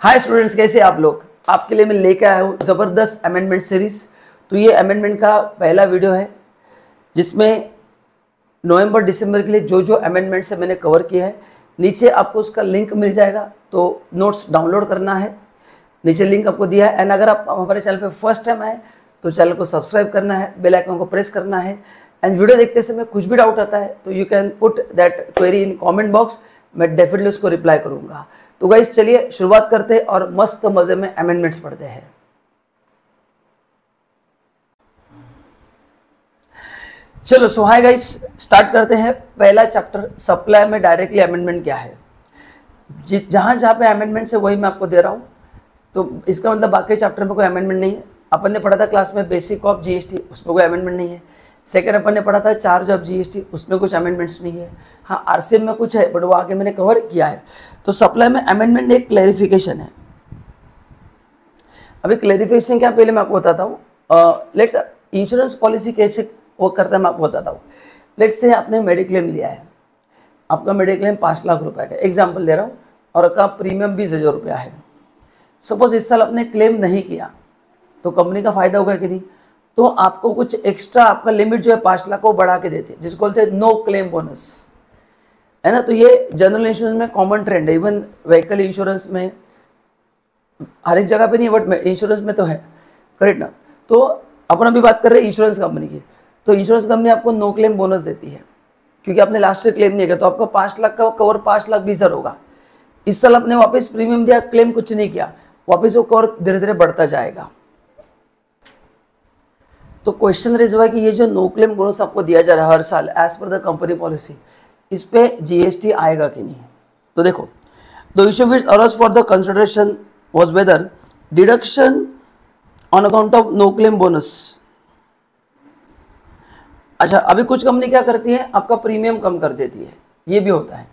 Hi students, कैसे आप लोग? आपके लिए मैं लेके आया हूँ ज़बरदस्त अमेंडमेंट सीरीज़। तो ये अमेंडमेंट का पहला वीडियो है जिसमें नवंबर दिसंबर के लिए जो जो अमेंडमेंट्स है मैंने कवर किया है। नीचे आपको उसका लिंक मिल जाएगा, तो नोट्स डाउनलोड करना है, नीचे लिंक आपको दिया है। एंड अगर आप हमारे चैनल पे फर्स्ट टाइम आए तो चैनल को सब्सक्राइब करना है, बेल आइकन को प्रेस करना है। एंड वीडियो देखते समय कुछ भी डाउट आता है तो you can put that query in comment box, मैं डेफिनेटली उसको रिप्लाई करूंगा। तो गाइस चलिए शुरुआत करते हैं और मस्त मजे में अमेंडमेंट्स पढ़ते हैं। चलो सो हाय गाइस, स्टार्ट करते हैं। पहला चैप्टर सप्लाई में डायरेक्टली अमेंडमेंट क्या है। जहां जहां पे अमेंडमेंट्स है वही मैं आपको दे रहा हूं, तो इसका मतलब बाकी चैप्टर में कोई अमेंडमेंट नहीं है। अपन ने पढ़ा था क्लास में बेसिक ऑफ जीएसटी, उसमें कोई अमेंडमेंट नहीं है। सेकंड अपन ने पढ़ा था चार्ज ऑफ जीएसटी, उसमें कुछ अमेंडमेंट्स नहीं है। हाँ, आरसीएम में कुछ है बट वो आगे मैंने कवर किया है। तो सप्लाई में अमेंडमेंट एक क्लैरिफिकेशन है। अभी क्लैरिफिकेशन क्या, पहले मैं आपको बताता हूँ। लेट्स इंश्योरेंस पॉलिसी कैसे वो करता है मैं आपको बताता हूँ। लेट्स से आपने मेडिक्लेम लिया है, आपका मेडिक्लेम 5 लाख रुपए का एग्जाम्पल दे रहा हूँ, और आपका प्रीमियम 20,000 रुपया है। सपोज इस साल आपने क्लेम नहीं किया तो कंपनी का फायदा होगा कि नहीं, तो आपको कुछ एक्स्ट्रा आपका लिमिट जो है 5 लाख को बढ़ा के देते हैं, जिसको बोलते हैं नो क्लेम बोनस, है ना। तो ये जनरल इंश्योरेंस में कॉमन ट्रेंड है, इवन व्हीकल इंश्योरेंस में, हर एक जगह पे नहीं है बट इंश्योरेंस में तो है, करेक्ट ना। तो अपन अभी बात कर रहे हैं इंश्योरेंस कंपनी की। तो इंश्योरेंस कंपनी आपको नो क्लेम बोनस देती है क्योंकि आपने लास्ट ईयर क्लेम नहीं किया, तो आपका 5 लाख का कवर 5,20,000 होगा। इस साल आपने वापस प्रीमियम दिया, क्लेम कुछ नहीं किया, वापस वो कवर धीरे धीरे बढ़ता जाएगा। तो क्वेश्चन रेज हुआ कि ये जो नो क्लेम बोनस आपको दिया जा रहा है हर साल as per the company policy, इस पे जीएसटी आएगा कि नहीं। तो देखो, the issue which arise for the consideration was whether deduction on account of no claim bonus. अच्छा, अभी कुछ कंपनी क्या करती है, आपका प्रीमियम कम कर देती है, ये भी होता है।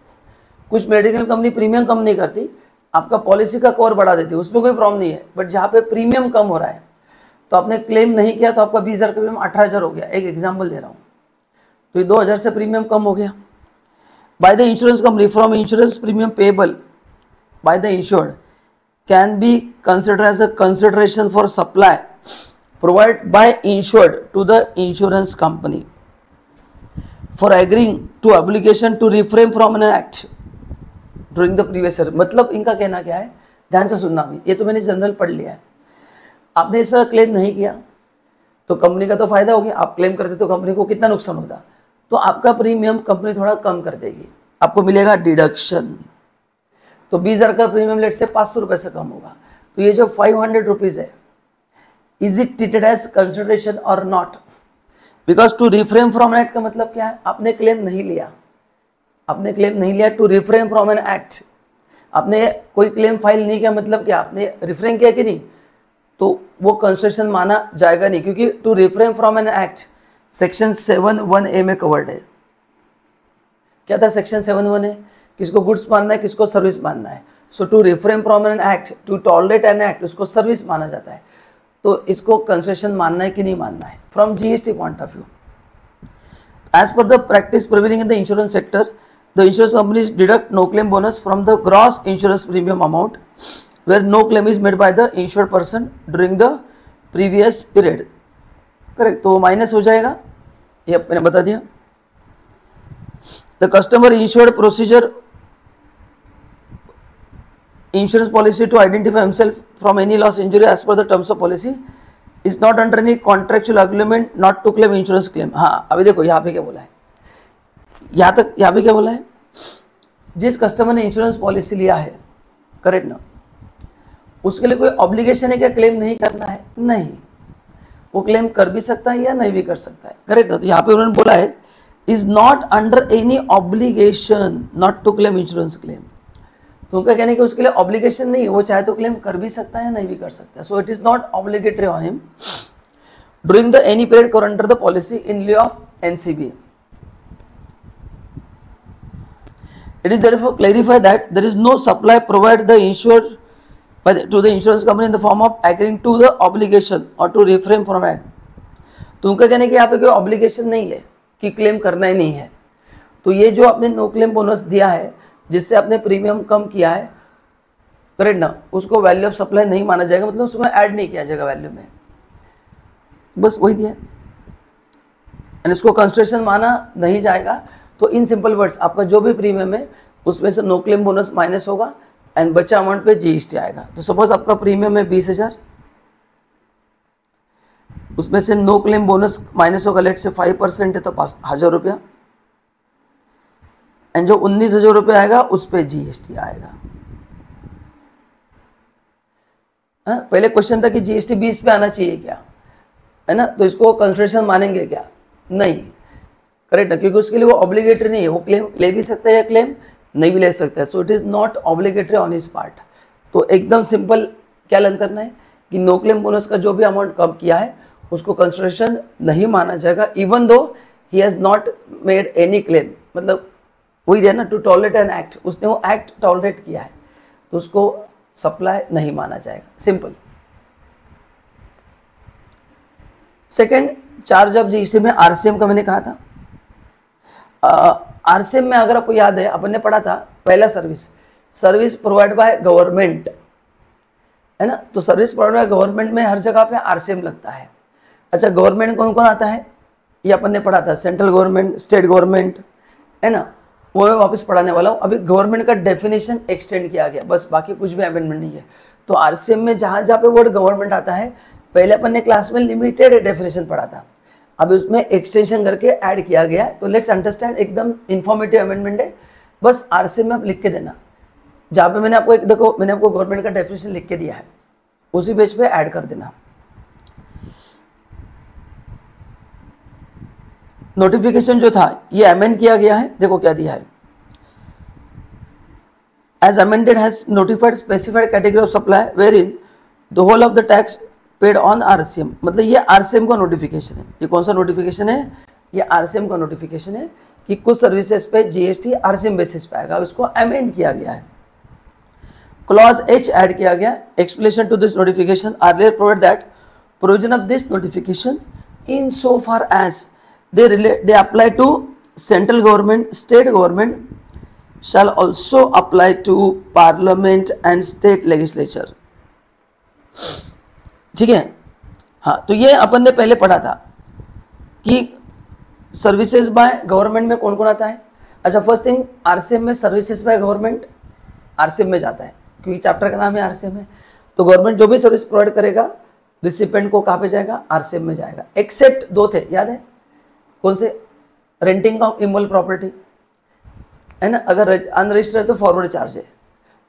कुछ मेडिकल कंपनी प्रीमियम कम नहीं करती, आपका पॉलिसी का कवर बढ़ा देती है, उसमें कोई प्रॉब्लम नहीं है। बट जहाँ पे प्रीमियम कम हो रहा है तो आपने क्लेम नहीं किया तो आपका 20,000 का प्रीमियम 18,000 हो गया, एक एग्जाम्पल दे रहा हूँ। तो ये 2,000 से प्रीमियम कम हो गया। By the insurance company from insurance premium payable by the insured can be consider as a consideration for supply provide by insured to the insurance company for agreeing to obligation to refrain from an act during the previous year. मतलब इनका कहना क्या है, ध्यान से सुनना। भी ये तो मैंने जनरल पढ़ लिया है। आपने इस क्लेम नहीं किया तो कंपनी का तो फायदा हो गया, आप क्लेम करते तो कंपनी को कितना नुकसान होता, तो आपका प्रीमियम कंपनी थोड़ा कम कर देगी, आपको मिलेगा डिडक्शन। तो 20,000 का प्रीमियम लेट से 500 रुपये से कम होगा। तो ये जो 500 रुपीज़ है, is it treated as consideration और not. Because to refrain from an act का मतलब क्या है, आपने क्लेम नहीं लिया, आपने क्लेम नहीं लिया। To refrain from an act, आपने कोई क्लेम फाइल नहीं किया, मतलब क्या, आपने रिफ्रेन किया कि नहीं, तो वो कंसिडरेशन माना जाएगा नहीं, क्योंकि to refrain from an act section 7(1)(a) में कवर्ड है। क्या था सेक्शन 7(1)(a)? किसको गुड्स मानना है, किसको सर्विस मानना है। So to refrain from an act, to tolerate an act, उसको सर्विस माना जाता है। तो इसको कंसिडरेशन मानना है कि नहीं मानना है from GST point of view. As per the practice prevailing in the insurance sector, the insurance companies deduct no claim bonus from the gross insurance premium amount where no claim is made by the insured person during the previous period. Correct, तो minus हो जाएगा, ये मैंने बता दिया। The customer insured procedure insurance policy to identify himself from any loss injury as per the terms of policy is not under any contractual agreement not to claim insurance claim. हाँ, अभी देखो यहाँ पे क्या बोला है, यहाँ पे क्या बोला है, जिस कस्टमर ने इंश्योरेंस पॉलिसी लिया है, करेक्ट ना, उसके लिए कोई ऑब्लिगेशन है क्या क्लेम नहीं करना है? नहीं, वो क्लेम कर भी सकता है या नहीं भी कर सकता है, करेक्ट ना। तो यहाँ पे उन्होंने बोला है is not under any obligation not to claim insurance claim. तो उनका कहना है कि उसके लिए ऑब्लिगेशन नहीं है, वो चाहे तो क्लेम कर भी सकता है या नहीं भी कर सकता है। So it is not obligatory on him during the any period cover under the policy in लिeu of NCB. It is therefore clarified that there is no supply provided the insured to the insurance company in the form of agreeing to the obligation or to refrain from act. तो उनका कहने कि यहाँ पे कोई obligation नहीं है कि क्लेम करना ही नहीं है। तो ये जो आपने नो क्लेम बोनस दिया है, जिससे आपने प्रीमियम कम किया है, करेक्ट ना, उसको वैल्यू ऑफ सप्लाई नहीं माना जाएगा, मतलब उसमें ऐड नहीं किया जाएगा वैल्यू में, बस वही दिया एंड इसको कंसिडरेशन माना नहीं जाएगा। तो इन सिंपल वर्ड्स आपका जो भी प्रीमियम है उसमें से नो क्लेम बोनस माइनस होगा एंड बचा अमाउंट पे जीएसटी आएगा। तो सपोज आपका प्रीमियम है 20,000, उसमें से नो क्लेम बोनस माइनस होगा, लेट से 5% है तो 1,000 रुपया एंड जो 19,000 रुपया आएगा उस पर जीएसटी आएगा। पहले क्वेश्चन था कि जीएसटी 20 पे आना चाहिए क्या, है ना, तो इसको कंसिडरेशन मानेंगे क्या, नहीं, करेक्ट है, क्योंकि उसके लिए वो ऑब्लिगेटरी नहीं है, वो क्लेम ले भी सकता है या क्लेम नहीं भी ले सकता है, so it is not obligatory on his part. तो एकदम सिंपल क्या लर्न करना है कि नो क्लेम बोनस का जो भी अमाउंट कम किया है उसको कंसिडरेशन नहीं माना जाएगा, even though he has not made any claim, मतलब वही दिया ना, टू टॉलरेट एन एक्ट, उसने वो एक्ट टॉलरेट किया है तो उसको सप्लाई नहीं माना जाएगा, simple. Second, charge of GST में आरसीएम का मैंने कहा था, आरसीएम में अगर आपको याद है अपन ने पढ़ा था पहला सर्विस प्रोवाइड बाय गवर्नमेंट, है ना, तो सर्विस प्रोवाइड बाय गवर्नमेंट में हर जगह पे आरसीएम लगता है। अच्छा, गवर्नमेंट कौन कौन आता है ये अपन ने पढ़ा था, सेंट्रल गवर्नमेंट, स्टेट गवर्नमेंट, है ना, वो मैं वापस पढ़ाने वाला हूँ। अभी गवर्नमेंट का डेफिनेशन एक्सटेंड किया गया, बस बाकी कुछ भी अमेंडमेंट नहीं है। तो आरसीएम में जहाँ जहाँ पे वर्ड गवर्नमेंट आता है, पहले अपन ने क्लास में लिमिटेड डेफिनेशन पढ़ा था, अब उसमें एक्सटेंशन करके ऐड किया गया है। तो लेट्स अंडरस्टैंड, एकदम इन्फॉर्मेटिव अमेंडमेंट है, बस आरसीएम में आप लिख के देना, जहाँ पे मैंने आपको एक देखो मैंने आपको गवर्नमेंट का डेफिनेशन लिख के दिया है, उसी पेज पे ऐड कर देना। नोटिफिकेशन जो था ये अमेंड किया गया है, देखो क्या दिया है, as amended has notified specified category of supply where in the whole of the tax paid on RCM, मतलब ये आरसीएम का नोटिफिकेशन है। ये कौन सा नोटिफिकेशन है, ये आरसीएम का नोटिफिकेशन है कि कुछ सर्विसेज पे जीएसटी आरसीएम बेसिस पे आएगा, इसको अमेंड किया गया है। क्लॉज एच ऐड किया गया, explanation to this notification earlier provide that provision of this notification in so far as they apply to central government, state government shall also apply to parliament and state legislature, ठीक है। हाँ, तो ये अपन ने पहले पढ़ा था कि सर्विसेज बाय गवर्नमेंट में कौन कौन आता है। अच्छा, फर्स्ट थिंग, आरसीएम में सर्विसेज बाय गवर्नमेंट आरसीएम में जाता है, क्योंकि चैप्टर का नाम है आरसीएम है। तो गवर्नमेंट जो भी सर्विस प्रोवाइड करेगा रिसिपेंट को कहाँ पे जाएगा, आरसीएम में जाएगा, एक्सेप्ट दो थे, याद है कौन से, रेंटिंग ऑफ इमोल प्रॉपर्टी, है ना, अगर अनरजिस्टर्ड है तो फॉरवर्ड चार्ज है,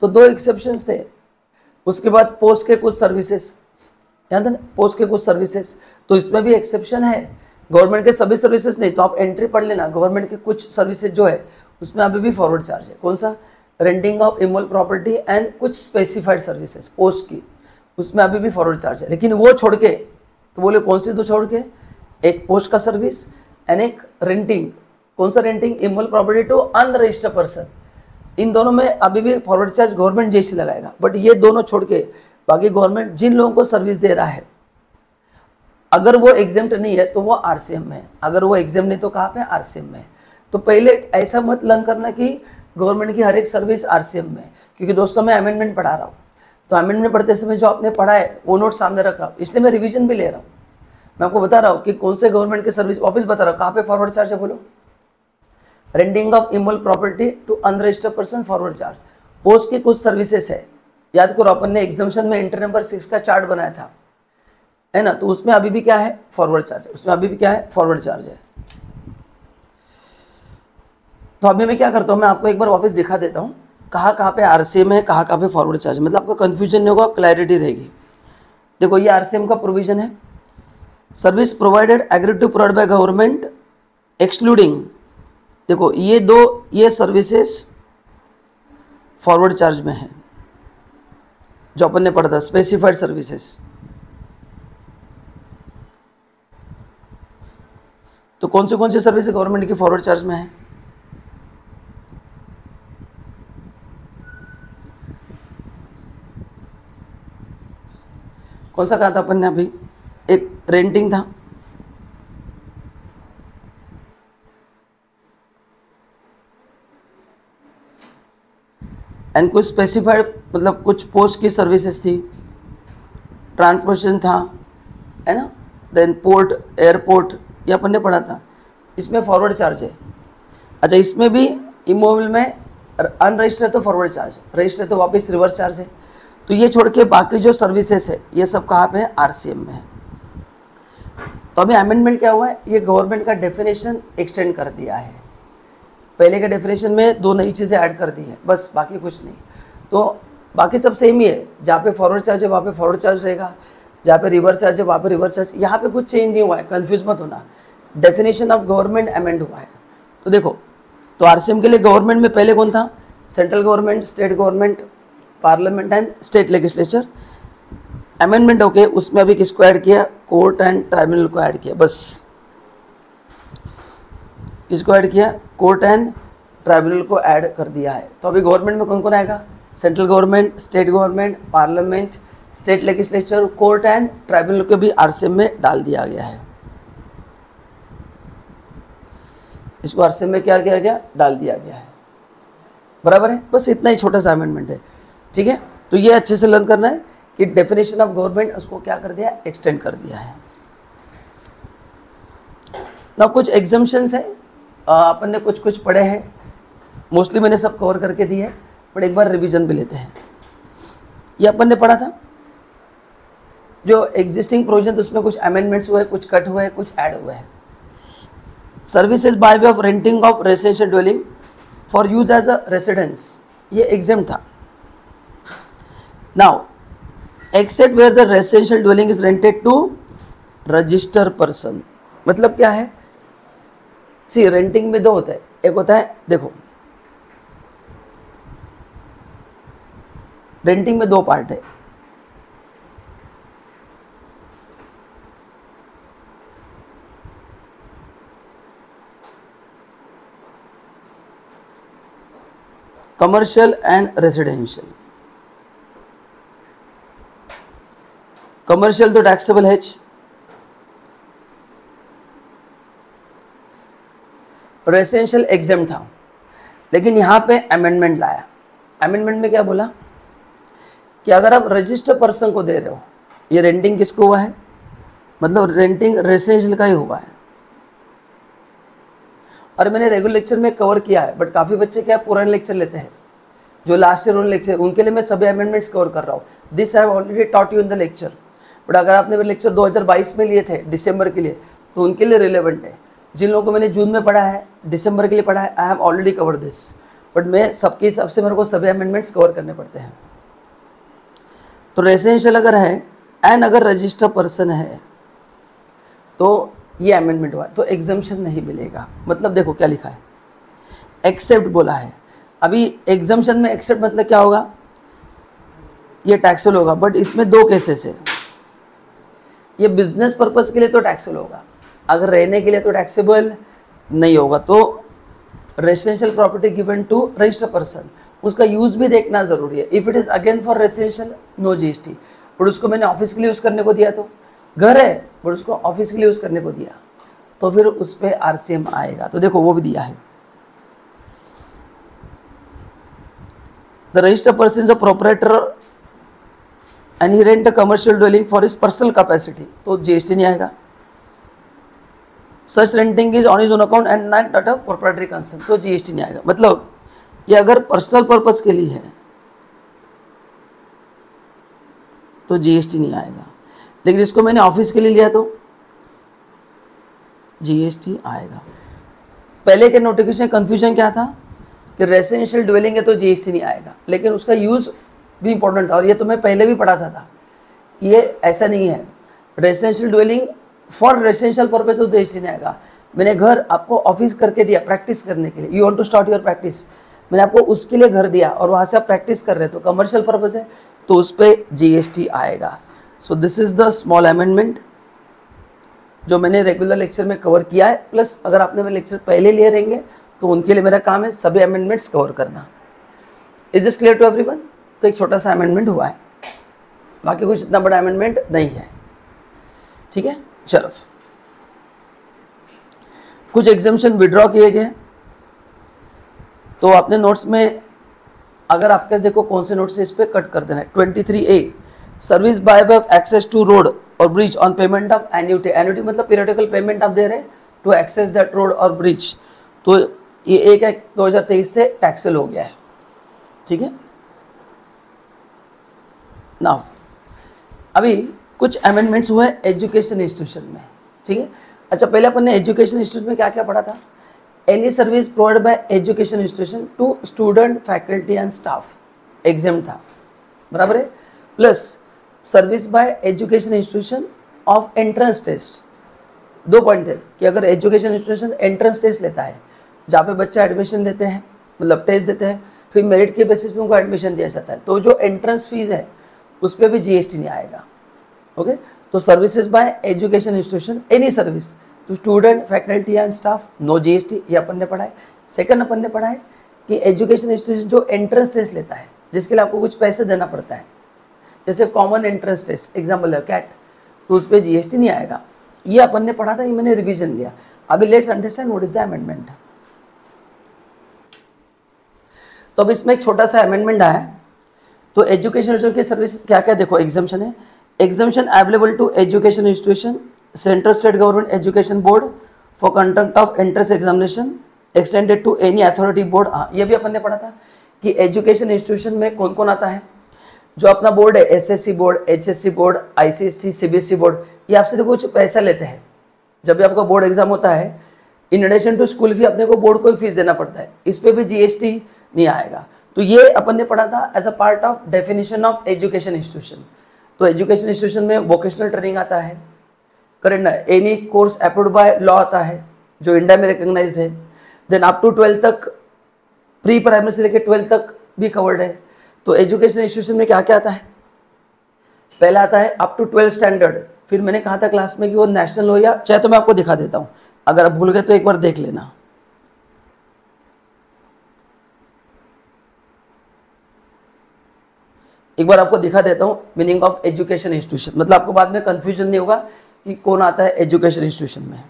तो दो एक्सेप्शंस थे। उसके बाद पोस्ट के कुछ सर्विसेज, याद है ना, पोस्ट के कुछ सर्विसेज, तो इसमें भी एक्सेप्शन है, गवर्नमेंट के सभी सर्विसेज नहीं, तो आप एंट्री पढ़ लेना, गवर्नमेंट के कुछ सर्विसेज जो है उसमें अभी भी फॉरवर्ड चार्ज है, कौन सा, renting of immovable property and कुछ स्पेसिफाइड सर्विसेज पोस्ट की, उसमें अभी भी फॉरवर्ड चार्ज है। लेकिन वो छोड़ के, तो बोले कौन सी दो छोड़ के, एक पोस्ट का सर्विस एंड एक रेंटिंग, कौन सा रेंटिंग, इमोल प्रॉपर्टी टू अनरजिस्टर्ड पर्सन, इन दोनों में अभी भी फॉरवर्ड चार्ज गवर्नमेंट जीएसटी लगाएगा। बट ये दोनों छोड़ के बाकी गवर्नमेंट जिन लोगों को सर्विस दे रहा है, अगर वो एग्जेम्प्ट नहीं है तो वो आरसीएम में है, अगर वो एग्जेम्प्ट नहीं तो कहाँ पे, आरसीएम में है। तो पहले ऐसा मत लर्न करना कि गवर्नमेंट की हर एक सर्विस आरसीएम में है, क्योंकि दोस्तों मैं अमेंडमेंट पढ़ा रहा हूँ, तो अमेंडमेंट पढ़ते समय जो आपने पढ़ा है वो नोट सामने रख रहा हूँ, इसलिए मैं रिविजन भी ले रहा हूँ। मैं आपको बता रहा हूँ कि कौन से गवर्नमेंट के सर्विस, वापस बता रहा हूँ कहाँ पे फॉरवर्ड चार्ज है, बोलो, renting of immovable property to unregistered person forward charge, post की कुछ सर्विसेज है, याद करो अपन ने एग्जामिनेशन में एंट्री नंबर 6 का चार्ट बनाया था, है ना, तो उसमें अभी भी क्या है, फॉरवर्ड चार्ज, उसमें अभी भी क्या है, फॉरवर्ड चार्ज है। तो अभी मैं क्या करता हूँ, मैं आपको एक बार वापस दिखा देता हूँ कहाँ पे आरसीएम है, कहाँ पे फॉरवर्ड चार्ज, मतलब आपको कंफ्यूजन नहीं होगा, क्लैरिटी रहेगी। देखो ये आरसीएम का प्रोविजन है, service provided agreed to provide by government excluding, देखो ये सर्विसेज फॉरवर्ड चार्ज में है, जो अपन ने पढ़ा था स्पेसिफाइड सर्विसेज। तो कौन सी सर्विस गवर्नमेंट की फॉरवर्ड चार्ज में है, कौन सा कहा था अपन ने अभी, एक रेंटिंग था, एंड कुछ स्पेसिफाइड मतलब कुछ पोस्ट की सर्विसेज थी, ट्रांसपोर्टेशन था, है ना, देन पोर्ट, एयरपोर्ट, ये अपन ने पढ़ा था। इसमें फॉरवर्ड चार्ज है। अच्छा, इसमें भी इमोबाइल में अनरजिस्टर्ड है तो फॉरवर्ड चार्ज, रजिस्टर है तो वापस रिवर्स चार्ज है। तो ये छोड़ के बाकी जो सर्विसेज है ये सब कहाँ पे है, आरसीएम में है। तो अभी अमेंडमेंट क्या हुआ है, ये गवर्नमेंट का डेफिनेशन एक्सटेंड कर दिया है। पहले के डेफिनेशन में 2 नई चीज़ें ऐड कर दी है, बस, बाकी कुछ नहीं। तो बाकी सब सेम ही है, जहाँ पे फॉरवर्ड चार्ज है वहाँ पे फॉरवर्ड चार्ज रहेगा, जहाँ पे रिवर्स चार्ज है वहाँ पे रिवर्स चार्ज, यहाँ पे कुछ चेंज नहीं हुआ है, कंफ्यूज मत होना। डेफिनेशन ऑफ गवर्नमेंट अमेंड हुआ है। तो देखो, तो आरसीएम के लिए गवर्नमेंट में पहले कौन था, central government, state government, parliament and state legislature. Amendment okay, उसमें अभी किसको ऐड किया, कोर्ट एंड ट्राइब्यूनल को ऐड किया, बस। किसको ऐड किया, कोर्ट एंड ट्राइब्यूनल को ऐड कर दिया है। तो अभी गवर्नमेंट में कौन कौन आएगा, central government, state government, parliament, state legislature, court and tribunal को भी आरसीएम में डाल दिया गया है। इसको आरसीएम में क्या किया गया, डाल दिया गया है, बराबर है। बस इतना ही छोटा सा अमेंडमेंट है, ठीक है। तो ये अच्छे से लर्न करना है कि डेफिनेशन ऑफ गवर्नमेंट उसको क्या कर दिया, एक्सटेंड कर दिया है। ना कुछ एग्जम्पशंस है, अपन ने कुछ कुछ पढ़े हैं, मोस्टली मैंने सब कवर करके दिए है, बट एक बार रिवीजन भी लेते हैं। ये अपन ने पढ़ा था जो एग्जिस्टिंग प्रोविजन, उसमें कुछ अमेंडमेंट्स हुए, कुछ कट हुए, कुछ ऐड हुए हैं। Services by way of renting of residential dwelling for use as a residence, ये एग्जेम्प्ट था। Now except where the residential dwelling is rented to register person, मतलब क्या है, सी रेंटिंग में 2 होता है, एक होता है, देखो रेंटिंग में 2 पार्ट है, कमर्शियल एंड रेसिडेंशियल। कमर्शियल तो टैक्सेबल है, रेसिडेंशियल एग्जेम्प्ट था, लेकिन यहाँ पे अमेंडमेंट लाया। अमेंडमेंट में क्या बोला कि अगर आप रजिस्टर्ड पर्सन को दे रहे हो, ये रेंटिंग किसको हुआ है, मतलब रेंटिंग रेसिडेंशियल का ही हुआ है। और मैंने रेगुलर लेक्चर में कवर किया है, बट काफ़ी बच्चे क्या पुराने लेक्चर लेते हैं, जो लास्ट ईयर उन लेक्चर, उनके लिए मैं सभी अमेंडमेंट्स कवर कर रहा हूँ। This I have already taught you in the lecture, but अगर आपने मेरे लेक्चर 2022 में लिए थे दिसंबर के लिए, तो उनके लिए रिलेवेंट है। जिन लोगों को मैंने जून में पढ़ा है, दिसंबर के लिए पढ़ा है, I have already cover this, but मैं सबके हिसाब से मेरे को सभी अमेंडमेंट्स कवर करने पड़ते हैं। तो रेसिडेंशियल अगर है एंड अगर रजिस्टर्ड पर्सन है तो ये अमेंडमेंट हुआ, तो एग्जम्पशन नहीं मिलेगा। मतलब देखो क्या लिखा है, एक्सेप्ट बोला है। अभी एग्जम्पशन में एक्सेप्ट मतलब क्या होगा, ये टैक्सेबल होगा, बट इसमें 2 केसेस है। ये बिजनेस पर्पस के लिए तो टैक्सेबल होगा, अगर रहने के लिए तो टैक्सेबल नहीं होगा। तो residential property given to registered person, उसका यूज भी देखना जरूरी है। If it is again for residential, no GST, but उसको मैंने ऑफिस के लिए यूज करने को दिया, तो घर है बट उसको ऑफिस के लिए यूज करने को दिया, तो फिर उस पर आरसीएम आएगा। तो देखो वो भी दिया है, the registered person is a proprietor and he rent a commercial dwelling for his personal capacity, तो जीएसटी नहीं आएगा। Such renting is on his own account and not a proprietary concern, तो जीएसटी नहीं आएगा। मतलब ये अगर पर्सनल पर्पस के लिए है तो जीएसटी नहीं आएगा, लेकिन इसको मैंने ऑफिस के लिए लिया तो जीएसटी आएगा। पहले के नोटिफिकेशन कंफ्यूजन क्या था कि रेजिडेंशियल ड्वेलिंग है तो जीएसटी नहीं आएगा, लेकिन उसका यूज भी इंपॉर्टेंट था, और ये तो मैं पहले भी पढ़ाता था कि ये ऐसा नहीं है। Residential dwelling for residential purpose तो जीएसटी नहीं आएगा। मैंने घर आपको ऑफिस करके दिया प्रैक्टिस करने के लिए, you want to start your practice, मैंने आपको उसके लिए घर दिया और वहाँ से आप प्रैक्टिस कर रहे हो, तो कमर्शियल पर्पस है तो उस पर जीएसटी आएगा। So this is the small amendment जो मैंने रेगुलर लेक्चर में कवर किया है, प्लस अगर आपने मेरे लेक्चर पहले लिए रहेंगे तो उनके लिए मेरा काम है सभी अमेंडमेंट्स कवर करना। Is this clear to everyone? तो एक छोटा सा अमेंडमेंट हुआ है, बाकी कुछ इतना बड़ा अमेंडमेंट नहीं है, ठीक है। चलो, कुछ एग्जाम्शन विड्रॉ किए गए, तो अपने नोट्स में अगर आपके देखो कौन से नोट से इस पे कट कर देना है। 23A service by way access to road और bridge on payment of annuity. Annuity मतलब पीरियडिकल पेमेंट आप दे रहे हैं टू एक्सेस दैट रोड और ब्रिज। तो ये 1/1/2023 से टैक्सेबल हो गया है, ठीक है। नाउ अभी कुछ अमेंडमेंट्स हुए एजुकेशन इंस्टीट्यूशन में, ठीक है। अच्छा, पहले अपन ने एजुकेशन इंस्टीट्यूशन में क्या क्या पढ़ा था? Any service provide by education institution to student, faculty and staff, exam था, बराबर है। Plus service by education institution of entrance test. 2 point है कि अगर एजुकेशन इंस्टीट्यूशन एंट्रेंस टेस्ट लेता है, जहाँ पे बच्चे एडमिशन लेते हैं, मतलब टेस्ट देते हैं, फिर मेरिट के बेसिस पे उनको एडमिशन दिया जाता है, तो जो एंट्रेंस फीस है उस पर भी जीएसटी नहीं आएगा, ओके। तो services by education institution, any service to student, faculty and staff, no GST, ये अपन ने पढ़ा है। सेकंड अपन ने पढ़ा है कि एजुकेशन इंस्टीट्यूशन जो एंट्रेंस टेस्ट लेता है, जिसके लिए आपको कुछ पैसे देना पड़ता है, जैसे कॉमन एंट्रेंस टेस्ट एग्जाम्पल है कैट, तो उस पर जीएसटी नहीं आएगा। ये अपन ने पढ़ा था, ये मैंने रिवीजन लिया। अभी let's understand what is the amendment. तो अब इसमें एक छोटा सा अमेंडमेंट आया है। तो एजुकेशन इंस्टीट्यूशन की सर्विस क्या क्या देखो, एग्जाम्शन है। Exemption available to education institution, central state government education board for conduct of entrance examination extended to any authority board. हाँ, ये भी अपन ने पढ़ा था कि एजुकेशन इंस्टीट्यूशन में कौन कौन आता है। जो अपना बोर्ड है, SSC board, HSC board, ICSC, CBSE board, ये आपसे देखो कुछ पैसा लेते हैं। जब भी आपका बोर्ड एग्जाम होता है, in addition to school fee अपने को बोर्ड को फीस देना पड़ता है, इस पर भी जीएसटी नहीं आएगा। तो ये अपन ने पढ़ा था as a part of definition of education institution. तो एजुकेशन इंस्टीट्यूशन में वोकेशनल ट्रेनिंग आता है, करेक्ट ना, any course approved by law आता है जो इंडिया में रिकॉग्नाइज्ड है। देन अप टू 12 तक, प्री प्राइमरी से लेकर 12 तक भी कवर्ड है। तो एजुकेशन इंस्टीट्यूशन में क्या क्या आता है? पहला आता है अप टू 12 स्टैंडर्ड। फिर मैंने कहा था क्लास में कि वो नेशनल हो, या चाहे तो मैं आपको दिखा देता हूँ, अगर आप भूल गए तो एक बार देख लेना। एक बार आपको दिखा देता हूँ मीनिंग ऑफ एजुकेशन इंस्टीट्यूशन, मतलब आपको बाद में कंफ्यूजन नहीं होगा कि कौन आता है एजुकेशन इंस्टीट्यूशन में।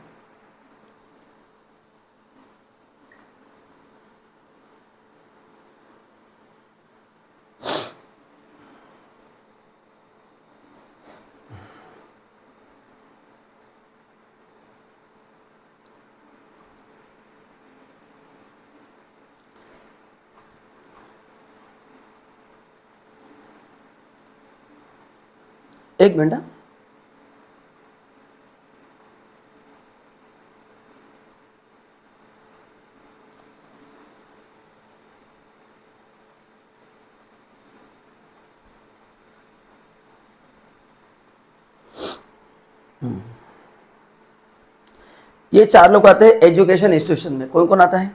एक मिनट। ये 4 लोग आते हैं एजुकेशन इंस्टीट्यूशन में। कौन कौन आता है?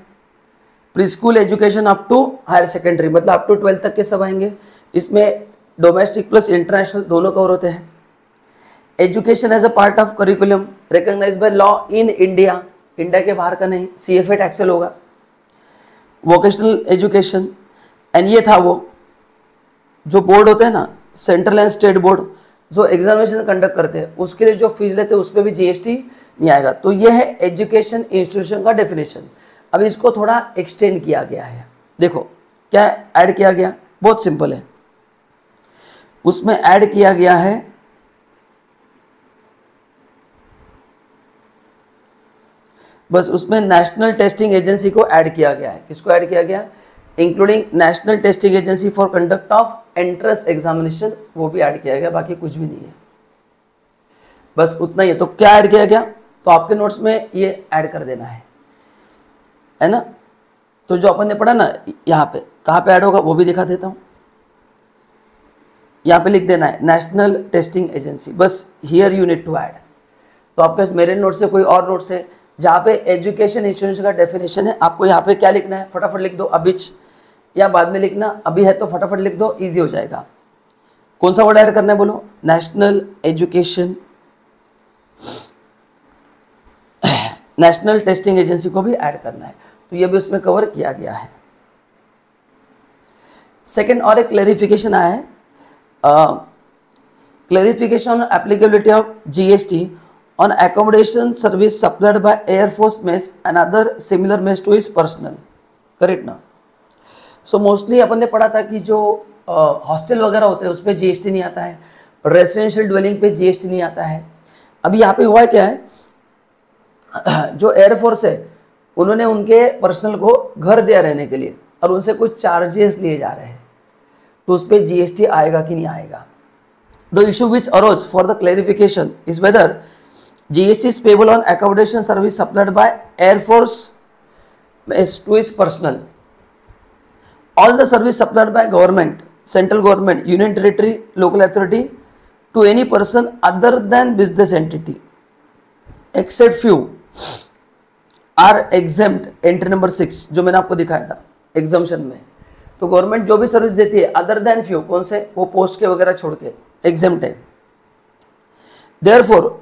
Pre school education up to higher secondary, मतलब अप टू 12 तक के सब आएंगे। इसमें डोमेस्टिक प्लस इंटरनेशनल दोनों कवर होते हैं। Education as a part of curriculum recognized by law in India, India के बाहर का नहीं, CFA टैक्सेबल होगा। वोकेशनल एजुकेशन, एंड ये था वो जो बोर्ड होते हैं ना, सेंट्रल एंड स्टेट बोर्ड, जो एग्जामिनेशन कंडक्ट करते हैं, उसके लिए जो फीस लेते हैं उस पर भी जीएसटी नहीं आएगा। तो ये है एजुकेशन इंस्टीट्यूशन का डेफिनेशन। अब इसको थोड़ा एक्सटेंड किया गया है। देखो क्या ऐड किया गया, बहुत सिंपल है। उसमें ऐड किया गया है बस, उसमें नेशनल टेस्टिंग एजेंसी को ऐड किया गया है। किसको ऐड किया गया? Including national testing agency for conduct of entrance examination, वो भी ऐड किया गया, बाकी कुछ भी नहीं है, बस उतना ही है। तो क्या ऐड किया गया? तो आपके नोट्स में ये ऐड कर देना है ना। तो जो अपन ने पढ़ा ना, यहाँ पे कहाँ पे ऐड होगा वो भी दिखा देता हूँ। यहाँ पे लिख देना है नेशनल टेस्टिंग एजेंसी, बस here you need to add. तो आपके मेरे नोट से कोई और नोट से जहाँ पे एजुकेशन इंस्टीट्यूशन का डेफिनेशन है, आपको यहाँ पे क्या लिखना है? फटाफट लिख दो, अभिच, या बाद में लिखना, अभी है तो फटाफट लिख दो, इजी हो जाएगा। कौन सा वर्ड ऐड करना है बोलो? National education, national testing agency को भी ऐड करना है। तो ये भी उसमें कवर किया गया है। सेकंड और एक क्लैरिफिकेशन आया है, clarification on applicability of GST on accommodation service supplied by Air Force mess and other similar mess to his personnel, correct ना। सो मोस्टली अपन ने पढ़ा था कि जो हॉस्टल वगैरह होते हैं उस पर जीएसटी नहीं आता है, रेजिडेंशियल ड्वेलिंग पे जीएसटी नहीं आता है। अभी यहाँ पे हुआ क्या है, जो एयरफोर्स है उन्होंने उनके पर्सनल को घर दिया रहने के लिए और उनसे कुछ चार्जेस लिए जा रहे हैं, तो उस पर जीएसटी आएगा कि नहीं आएगा। The issue which arose for the clarification is whether GST is payable on accommodation service supplied by air force to is personnel. All the service supplied by government, central government, union territory, local authority to any person other than business entity, except few are exempt. Entry number 6 जो मैंने आपको दिखाया था exemption में, तो government जो भी service देती है अदर देन फ्यू, कौन से, वो पोस्ट के वगैरह छोड़ के एग्जेम्प्ट है। Therefore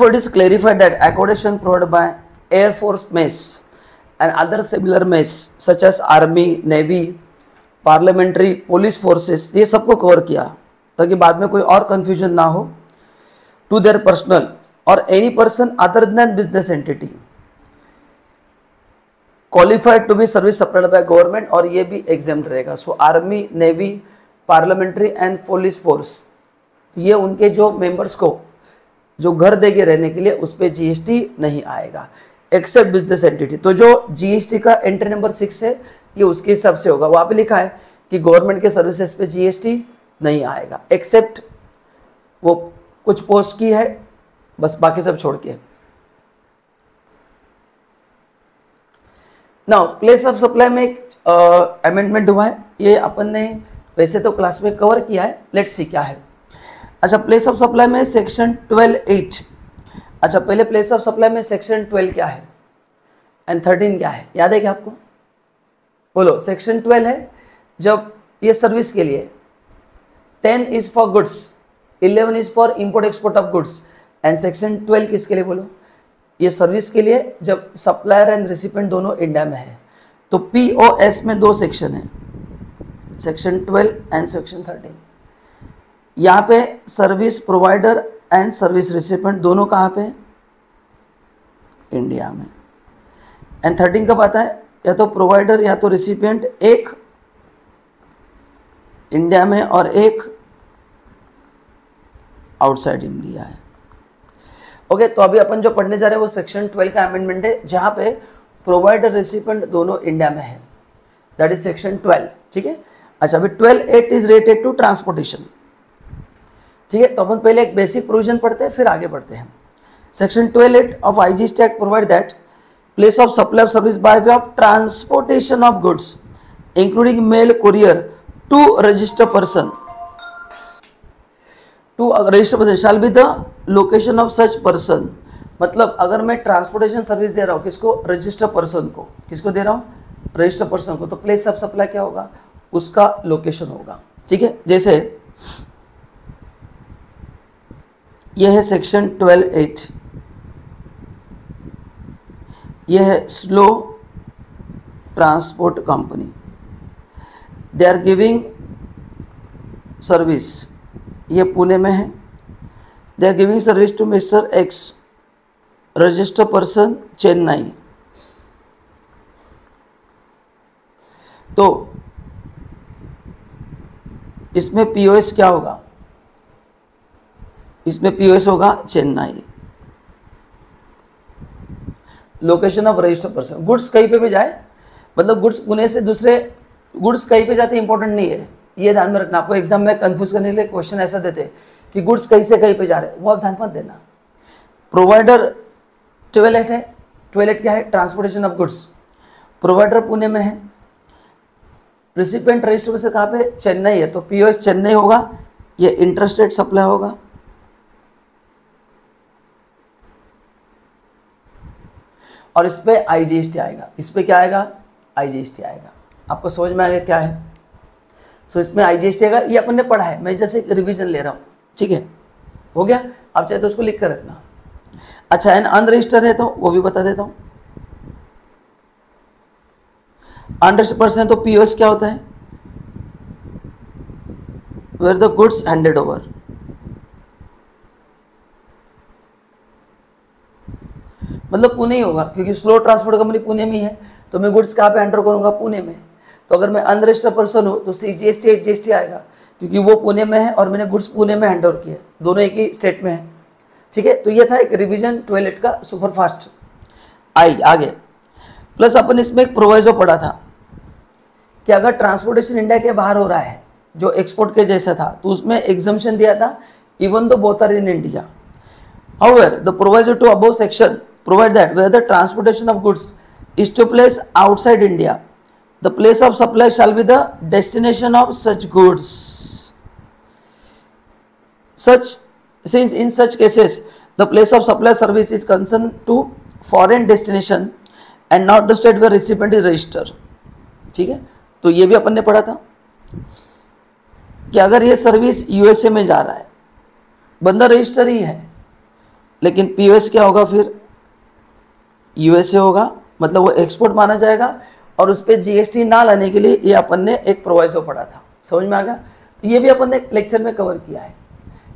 it is clarified that accommodation provided by Air Force mess and other similar mess such as Army, Navy, Parliamentary, Police Forces, ये सबको कवर किया ताकि बाद में कोई और कंफ्यूजन ना हो। टू देयर पर्सनल और any person other than business entity qualified to be service supplied by government, और ये भी एग्जाम्प्ट रहेगा। So army, navy, parliamentary and police force, ये उनके जो मेंबर्स को जो घर देके रहने के लिए उस पर जीएसटी नहीं आएगा, एक्सेप्ट बिजनेस एंटिटी। तो जो जीएसटी का एंट्री नंबर 6 है ये उसके हिसाब से होगा। वहाँ पे लिखा है कि गवर्नमेंट के सर्विसेज पे जीएसटी नहीं आएगा, एक्सेप्ट वो कुछ पोस्ट की है बस, बाकी सब छोड़ के। नाउ प्लेस ऑफ सप्लाई में एक अमेंडमेंट हुआ है, ये अपन ने वैसे तो क्लास में कवर किया है, लेट्स सी क्या है। अच्छा, प्लेस ऑफ सप्लाई में सेक्शन 12(8). अच्छा, पहले प्लेस ऑफ सप्लाई में सेक्शन 12 क्या है एंड 13 क्या है, याद है क्या आपको? बोलो। सेक्शन 12 है जब ये सर्विस के लिए, 10 is for goods, 11 is for import export of goods, and section 12 किसके लिए बोलो? ये सर्विस के लिए जब सप्लायर एंड रिसिपेंट दोनों इंडिया में है। तो पीओएस में 2 सेक्शन है, सेक्शन 12 एंड सेक्शन 13। यहाँ पे service provider and service recipient दोनों कहाँ पे? इंडिया में। एंड 13 कब आता है? या तो प्रोवाइडर या तो रिसिपेंट एक इंडिया में और एक आउटसाइड इंडिया है। ओके, तो अभी अपन जो पढ़ने जा रहे हैं वो सेक्शन 12 का अमेंडमेंट है जहाँ पे प्रोवाइडर रिसिपेंट दोनों इंडिया में है, दैट इज सेक्शन 12। ठीक है। अच्छा, अभी 12(8) इज रिलेटेड टू ट्रांसपोर्टेशन। ठीक है, तो अपन पहले एक बेसिक प्रोविजन पढ़ते हैं फिर आगे बढ़ते हैं। Section 12(8) of IGST act provide that place of supply of service by way of transportation of goods including mail courier to registered person shall be the location of such person. मतलब अगर मैं transportation service दे रहा हूँ किसको? Registered person को। किसको दे रहा हूँ? रजिस्टर्ड पर्सन को। तो प्लेस ऑफ सप्लाई क्या होगा? उसका लोकेशन होगा। ठीक है, जैसे यह है सेक्शन 12(8), यह है slow transport company, they are giving service, ये पुणे में है, they are giving service to mister X, registered person Chennai. तो इसमें पीओएस क्या होगा? इसमें पीओएस होगा Chennai, location of registered person. Goods कहीं पे भी जाए, मतलब गुड्स पुणे से दूसरे गुड्स कहीं पे जाते इंपॉर्टेंट नहीं है, ये ध्यान में रखना। आपको एग्जाम में कंफ्यूज करने के लिए क्वेश्चन ऐसा देते कि गुड्स कहीं से कहीं पे जा रहे हैं, वो आप ध्यान मत देना। प्रोवाइडर 12(8) है, 12(8) क्या है? Transportation of goods. Provider Pune में है, रिसिपेंट रजिस्टर पर्सन कहाँ पे? चेन्नई है, तो पीओएस चेन्नई होगा, ये इंटरस्टेट सप्लाई होगा। और इस पे आईजीएसटी आएगा। इस पे क्या आएगा? आईजीएसटी आएगा। आपको समझ में आ गया क्या है? सो इसमें आईजीएसटी आएगा, ये अपन ने पढ़ा है, मैं जैसे रिवीजन ले रहा हूँ। ठीक है, हो गया। आप चाहे तो उसको लिख कर रखना। अच्छा, एंड अनरजिस्टर्ड है तो वो भी बता देता हूँ। अनरजिस्टर्ड पर्सन है तो पीओएस क्या होता है? Where the goods handed over. मतलब पुणे ही होगा, क्योंकि स्लो ट्रांसपोर्ट कंपनी पुणे में ही है, तो मैं गुड्स कहाँ पे एंटर करूँगा, पुणे में। तो अगर मैं अनरजिस्टर्ड पर्सन हूँ तो CGST HGST आएगा, क्योंकि वो पुणे में है और मैंने गुड्स पुणे में हैंड ओवर किया, दोनों एक ही स्टेट में है। ठीक है, तो ये था एक रिवीजन 12 का सुपर फास्ट। आगे प्लस अपन इसमें एक प्रोवाइजो पढ़ा था कि अगर ट्रांसपोर्टेशन इंडिया के बाहर हो रहा है जो एक्सपोर्ट के जैसा था, तो उसमें एग्जम्पशन दिया था even though both are in India. However, the proviso to above section provide that where the transportation of goods is to place outside India, the place of supply shall be the destination of such goods. Since in such cases the place of supply service is concerned to foreign destination and not the state where recipient is registered. ठीक है, तो ये भी अपन ने पढ़ा था कि अगर ये सर्विस USA में जा रहा है, बंदा रजिस्टर ही है, लेकिन POS क्या होगा, फिर USA होगा, मतलब वो एक्सपोर्ट माना जाएगा, और उस पर GST ना लाने के लिए ये अपन ने एक प्रोवाइजो पढ़ा था। समझ में आ गया? तो ये भी अपन ने लेक्चर में कवर किया है।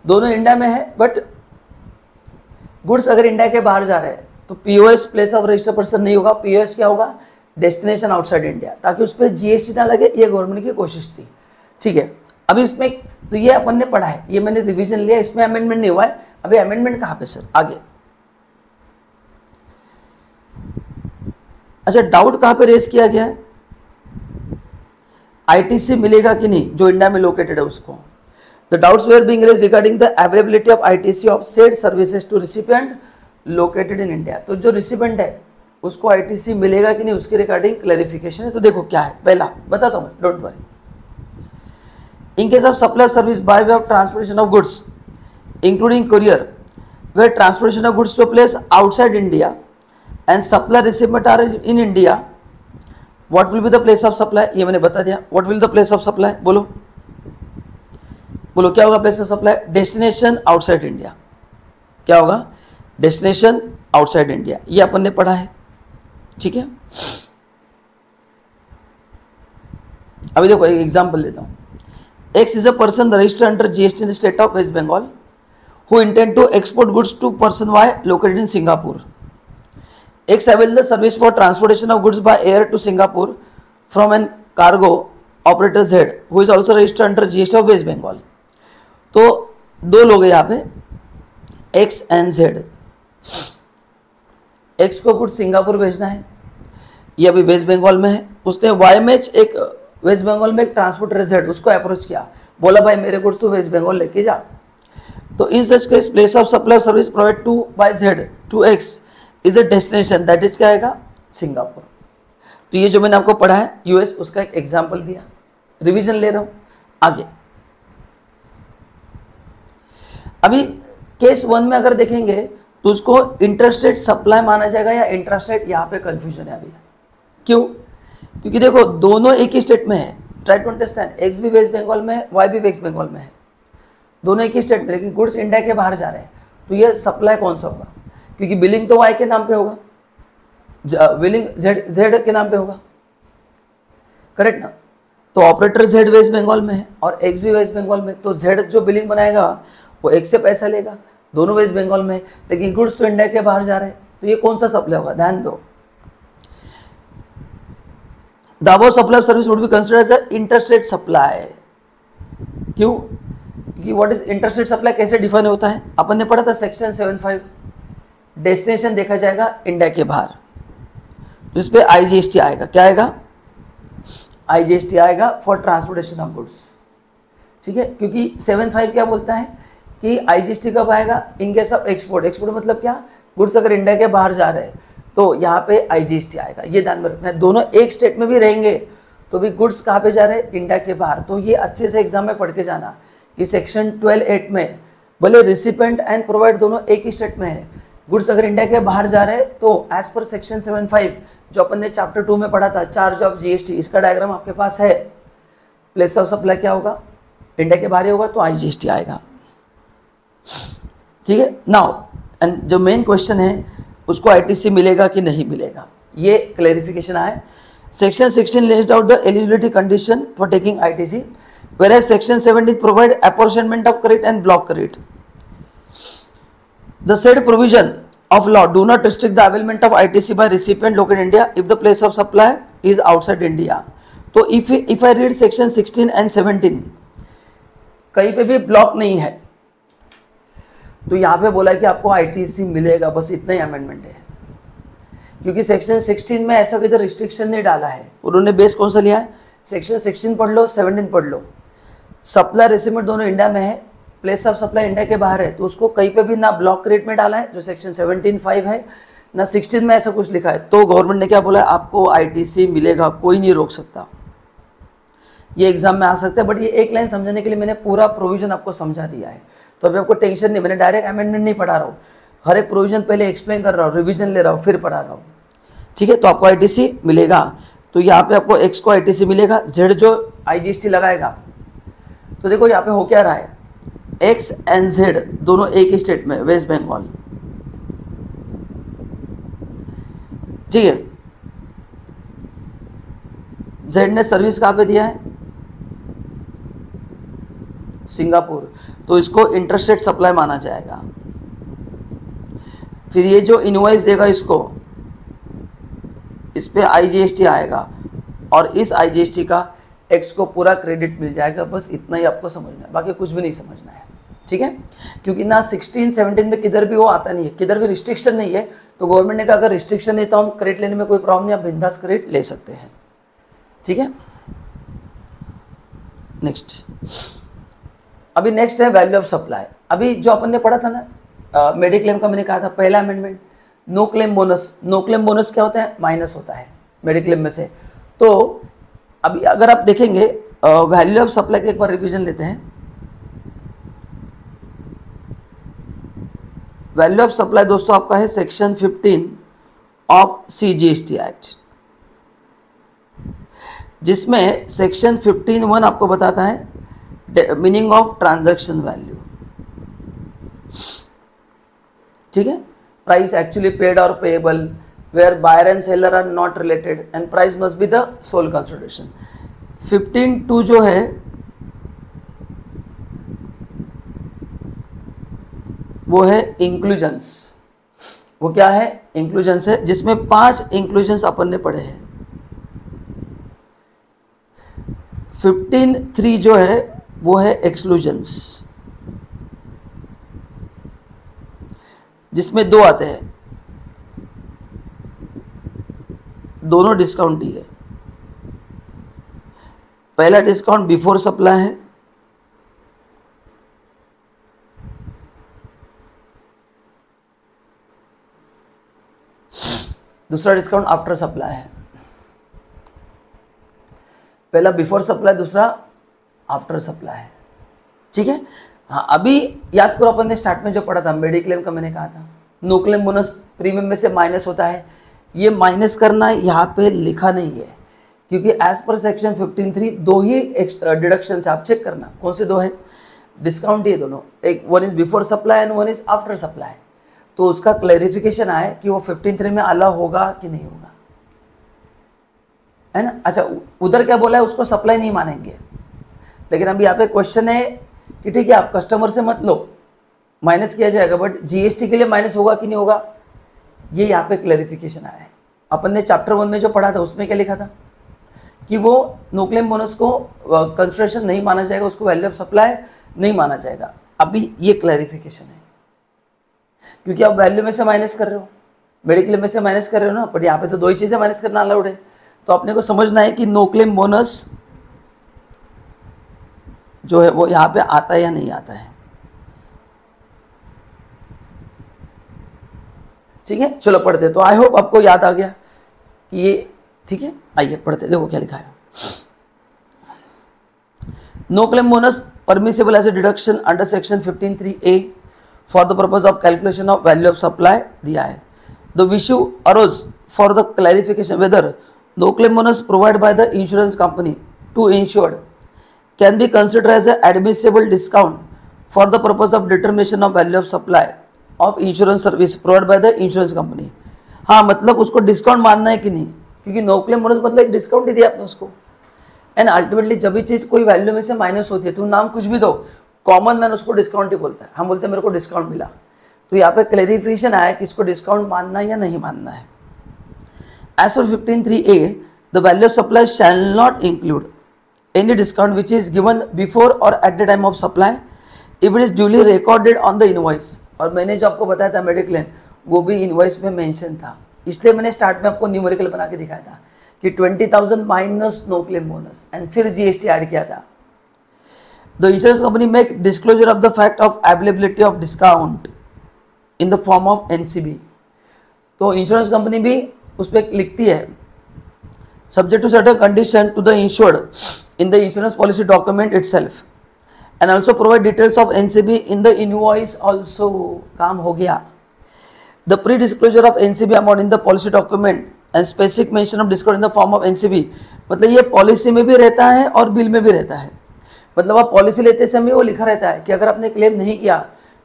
दोनों इंडिया में है, बट गुड्स अगर इंडिया के बाहर जा रहे हैं तो POS place of registered person नहीं होगा, POS क्या होगा, डेस्टिनेशन आउटसाइड इंडिया, ताकि उस पर GST ना लगे। ये गवर्नमेंट की कोशिश थी। ठीक है, अभी इसमें तो ये अपन ने पढ़ा है, ये मैंने रिवीजन लिया, इसमें अमेंडमेंट नहीं हुआ है। अभी अमेंडमेंट कहाँ पे सर, आगे। अच्छा, डाउट कहाँ पे रेज किया गया है, ITC मिलेगा कि नहीं जो इंडिया में लोकेटेड है उसको। The doubts were being raise regarding the availability of ITC of said services to recipient located in India. तो जो रिसिपिएंट है उसको ITC मिलेगा कि नहीं, उसके रिगार्डिंग क्लैरिफिकेशन है। तो देखो क्या है, पहला बताता हूँ मैं, don't worry. In case of supply of service by way of transportation of goods, including courier, where transportation of goods to place outside India and supply recipient are in India, what will be the place of supply? ये मैंने बता दिया। What will the place of supply? बोलो बोलो क्या होगा place of supply? Destination outside India। क्या होगा? Destination outside India। ये अपन ने पढ़ा है। ठीक है, अभी देखो एक एग्जाम्पल देता हूँ। X is a person registered under GST in the state of West Bengal who intend to export goods to person Y located in Singapore. X avail the service for transportation of goods by air to Singapore from an cargo operator Z who is also registered under GST of West Bengal. तो दो लोग हैं यहाँ पे, X and Z। X को goods Singapore भेजना है, ये अभी वेस्ट बंगाल में है। उसने Y में एक वेस्ट बंगाल में एक ट्रांसपोर्टर Z उसको अप्रोच किया, बोला भाई मेरे गुड्स तो वेस्ट बंगाल लेके जा। तो in such case place of supply service provide to by Z to X is a destination, that is क्या आएगा, सिंगापुर। तो ये जो मैंने आपको पढ़ा है US, उसका एक एग्जाम्पल दिया, रिविजन ले रहा हूँ। आगे अभी केस 1 में अगर देखेंगे तो उसको इंटरस्टेट सप्लाई माना जाएगा या इंट्रास्टेट, यहाँ पे कंफ्यूजन है अभी। क्यों? क्योंकि देखो दोनों एक ही स्टेट में है। ट्राई टू अंडरस्टैंड, X भी वेस्ट बंगाल में है, Y भी वेस्ट बंगाल में है, दोनों एक ही स्टेट में, लेकिन गुड्स इंडिया के बाहर जा रहे हैं। तो ये सप्लाई कौन सा होगा, क्योंकि बिलिंग तो Y के नाम पे होगा, बिलिंग Z के नाम पे होगा, करेक्ट ना। तो ऑपरेटर Z वेस्ट बंगाल में है और X भी वेस्ट बंगाल में, तो Z जो बिलिंग बनाएगा वो X से पैसा लेगा, दोनों वेस्ट बंगाल में है, लेकिन गुड्स तो इंडिया के बाहर जा रहे हैं। तो ये कौन सा सप्लाई होगा, ध्यान दो। The above supply service would be considered as a interstate supply. क्यों? क्योंकि व्हाट इज इंटरस्टेट सप्लाई कैसे डिफाइन होता है, अपन ने पढ़ा था सेक्शन 75। डेस्टिनेशन देखा जाएगा इंडिया के बाहर, तो इस पे IGST आएगा। क्या आएगा? IGST आएगा फॉर ट्रांसपोर्टेशन ऑफ गुड्स। ठीक है, क्योंकि 75 क्या बोलता है कि IGST कब आएगा, इन केस ऑफ एक्सपोर्ट। एक्सपोर्ट मतलब क्या, गुड्स अगर इंडिया के बाहर जा रहे हैं तो यहाँ पे IGST आएगा। ये ध्यान में रखना है, दोनों एक स्टेट में भी रहेंगे तो भी गुड्स कहाँ पे जा रहे हैं, इंडिया के बाहर। तो ये अच्छे से एग्जाम में पढ़ के जाना कि सेक्शन 12(8) में भले रिसिपेंट एंड प्रोवाइड दोनों एक ही स्टेट में है, गुड्स अगर इंडिया के बाहर जा रहे हैं तो एज पर सेक्शन 75 जो अपन ने चैप्टर 2 में पढ़ा था, चार्ज ऑफ GST, इसका डायग्राम आपके पास है। प्लेस ऑफ सप्लाई क्या होगा, इंडिया के बाहर होगा, तो IGST आएगा। ठीक है, नाउ एंड जो मेन क्वेश्चन है उसको ITC मिलेगा कि नहीं मिलेगा, ये क्लैरिफिकेशन आए। Section 16 lays out the eligibility condition for taking ITC, whereas section 17 provide apportionment of credit and block credit. The said provision of law do not restrict the availment of ITC by recipient located in India if the place of supply is outside India. तो if I read section 16 and 17, कहीं पे भी block नहीं है, तो यहाँ पे बोला है कि आपको ITC मिलेगा, बस इतना ही अमेंडमेंट है। क्योंकि सेक्शन 16 में ऐसा कोई रिस्ट्रिक्शन नहीं डाला है, उन्होंने बेस कौन सा लिया है, सेक्शन 16 पढ़ लो, 17 पढ़ लो। सप्लाई रिसिपेंट दोनों इंडिया में है, प्लेस ऑफ सप्लाई इंडिया के बाहर है, तो उसको कहीं पे भी ना ब्लॉक रेट में डाला है जो सेक्शन 17(5) है, ना 16 में ऐसा कुछ लिखा है। तो गवर्नमेंट ने क्या बोला है, आपको ITC मिलेगा, कोई नहीं रोक सकता। ये एग्जाम में आ सकता है, बट ये एक लाइन समझने के लिए मैंने पूरा प्रोविजन आपको समझा दिया है, तो अभी आपको टेंशन नहीं, मैंने डायरेक्ट अमेंडमेंट नहीं पढ़ा रहा हूँ, हर एक प्रोविजन पहले एक्सप्लेन कर रहा हूँ, रिविजन ले रहा हूँ, फिर पढ़ा रहा हूँ। ठीक है, तो आपको ITC मिलेगा। तो यहाँ पे आपको X को ITC मिलेगा, Z जो IGST लगाएगा। तो देखो यहाँ पे हो क्या रहा है, X एंड Z दोनों एक ही स्टेट में, वेस्ट बंगाल। ठीक है, Z ने सर्विस कहाँ पे दिया है, सिंगापुर, तो इसको इंटरस्टेट सप्लाई माना जाएगा। फिर ये जो इनवॉइस देगा इसको, इस पे IGST आएगा और इस IGST का X को पूरा क्रेडिट मिल जाएगा। बस इतना ही आपको समझना है, बाकी कुछ भी नहीं समझना है। ठीक है, क्योंकि ना 16-17 में किधर भी वो आता नहीं है, किधर भी रिस्ट्रिक्शन नहीं है, तो गवर्नमेंट ने कहा अगर रिस्ट्रिक्शन नहीं तो हम क्रेडिट लेने में कोई प्रॉब्लम नहीं, आप बिंदास क्रेडिट ले सकते हैं। ठीक है, नेक्स्ट, अभी नेक्स्ट है वैल्यू ऑफ सप्लाई। अभी जो अपन ने पढ़ा था ना मेडिक्लेम का, मैंने कहा था पहला amendment, no claim bonus. No claim bonus क्या होता है, माइनस होता है मेडिक्लेम में से। तो अभी अगर आप देखेंगे वैल्यू ऑफ सप्लाई का एक बार रिवीजन लेते हैं। वैल्यू ऑफ सप्लाई दोस्तों आपका है सेक्शन 15 ऑफ CGST एक्ट, जिसमें सेक्शन 15(1) आपको बताता है मीनिंग ऑफ ट्रांजैक्शन वैल्यू। ठीक है, प्राइस एक्चुअली पेड और payable where buyer and seller are not related and price must be the sole consideration। 15(2) जो है वो है इंक्लूजन्स। वो क्या है, इंक्लूजन्स है, जिसमें 5 इंक्लूजन्स अपन ने पढ़े हैं। 15(3) जो है वो है एक्सक्लूजन्स, जिसमें 2 आते हैं, दोनों डिस्काउंट ही है। पहला डिस्काउंट बिफोर सप्लाई है, दूसरा डिस्काउंट आफ्टर सप्लाई है। पहला बिफोर सप्लाई, दूसरा आफ्टर सप्लाई है। ठीक है, हाँ अभी याद करो अपन ने स्टार्ट में जो पढ़ा था मेडिक्लेम का, मैंने कहा था नो क्लेम बोनस प्रीमियम में से माइनस होता है। ये माइनस करना यहाँ पे लिखा नहीं है, क्योंकि एज पर सेक्शन 15(3) 2 ही डिडक्शन है, आप चेक करना कौन से 2 है, डिस्काउंट ये दोनों, एक 1 is before supply and 1 is after supply. तो उसका क्लैरिफिकेशन आए कि वो 15(3) में अलाउ होगा कि नहीं होगा, है ना। अच्छा, उधर क्या बोला है, उसको सप्लाई नहीं मानेंगे, लेकिन अभी यहाँ पे क्वेश्चन है कि ठीक है आप कस्टमर से मत लो, माइनस किया जाएगा, बट GST के लिए माइनस होगा कि नहीं होगा, ये यहाँ पे क्लैरिफिकेशन आया है। अपन ने चैप्टर 1 में जो पढ़ा था उसमें क्या लिखा था कि वो नो क्लेम बोनस को कंसिडरेशन नहीं माना जाएगा, उसको वैल्यू ऑफ सप्लाई नहीं माना जाएगा। अभी ये क्लैरिफिकेशन है, क्योंकि आप वैल्यू में से माइनस कर रहे हो, मेडिक्लेम में से माइनस कर रहे हो ना, बट यहाँ पे तो 2 ही चीज़ें माइनस करना अलाउड है। तो अपने को समझना है कि नो क्लेम बोनस जो है वो यहाँ पे आता है या नहीं आता है। ठीक है, चलो पढ़ते। तो आई होप आपको याद आ गया कि ये ठीक है। आइए पढ़ते, देखो क्या लिखा है। No claim bonus permissible as a deduction under section 15(3)(a for the purpose of calculation of value of supply दिया है। The issue arose for the clarification whether no claim bonus provide by the insurance company to insured can be considered as an admissible discount for the purpose of determination of value of supply of insurance service provided by the insurance company। हाँ, मतलब उसको discount मानना है कि नहीं, क्योंकि no claim bonus मतलब एक डिस्काउंट ही दिया आपने उसको। एंड अल्टीमेटली जब भी चीज़ कोई वैल्यू में से माइनस होती है, तो नाम कुछ भी दो, कॉमन मैन उसको डिस्काउंट ही बोलता है। हम बोलते हैं मेरे को डिस्काउंट मिला, तो यहाँ पे क्लैरिफिकेशन आया कि इसको डिस्काउंट मानना है या नहीं मानना है। As for 15(3)(a), the value of supply shall not include any discount which is given before और at the time of supply if it is duly recorded on the invoice. और मैंने जो आपको बताया था मेडिक्लेम, वो भी इनवॉइस में मेंशन था, इसलिए मैंने स्टार्ट में आपको न्यूमेरिकल बना के दिखाया था कि 20,000 minus no claim bonus and फिर जीएसटी ऐड किया था। The insurance company make disclosure of the fact of availability of discount in the form of NCB. तो इंश्योरेंस कंपनी भी उस पर लिखती है subject to certain condition to the insured in the insurance policy document itself and also provide details of NCB in the invoice also. काम हो गया। The pre disclosure of NCB amount in the policy document and specific mention of discount in the form of NCB, मतलब ये policy में भी रहता है और बिल में भी रहता है। मतलब आप पॉलिसी लेते समय वो लिखा रहता है कि अगर आपने क्लेम नहीं किया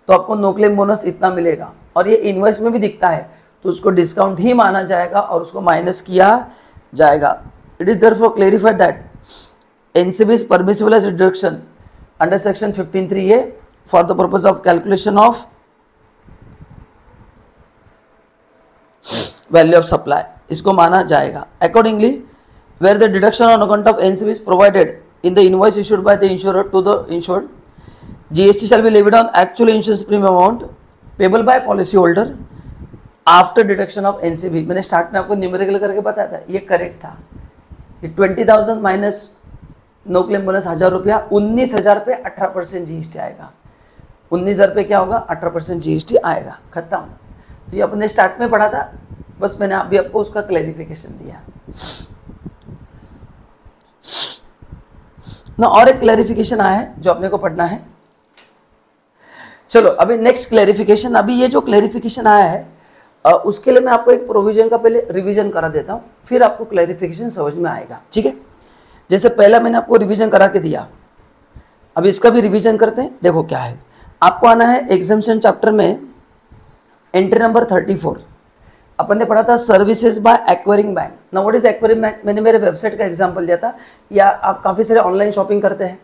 तो आपको नो क्लेम बोनस इतना मिलेगा, और ये इनवॉइस में भी दिखता है, तो उसको डिस्काउंट ही माना जाएगा और उसको माइनस किया जाएगा। It is therefore clarified that NCB is permissible as deduction under section 15(3)(a for the purpose of calculation of value of supply, इसको माना जाएगा। Accordingly where the deduction on account of NCB is provided in the invoice issued by the insurer to the insured, GST shall be levied on actual insurance premium amount payable by policy holder after deduction of NCB। मैंने start में आपको numerical करके बताया था, ये correct था कि 20,000 minus no claim bonus 1,000 रुपया, 19,000 पे 18% जीएसटी आएगा। 19,000 पे क्या होगा? 18% जीएसटी आएगा। खत्म। तो ये अपने स्टार्ट में पढ़ा था, बस मैंने अभी आपको उसका क्लैरिफिकेशन दिया ना। और एक क्लैरिफिकेशन आया है जो अपने को पढ़ना है। चलो अभी नेक्स्ट क्लैरिफिकेशन। अभी ये जो क्लैरिफिकेशन आया है उसके लिए मैं आपको एक प्रोविजन का पहले रिवीजन करा देता हूँ, फिर आपको क्लैरिफिकेशन समझ में आएगा। ठीक है, जैसे पहला मैंने आपको रिवीजन करा के दिया, अभी इसका भी रिवीजन करते हैं। देखो क्या है, आपको आना है एग्जामिनेशन चैप्टर में एंट्री नंबर 34। अपन ने पढ़ा था services by acquiring bank. Now what is acquiring bank? मैंने मेरे वेबसाइट का एग्जांपल दिया था, या आप काफ़ी सारे ऑनलाइन शॉपिंग करते हैं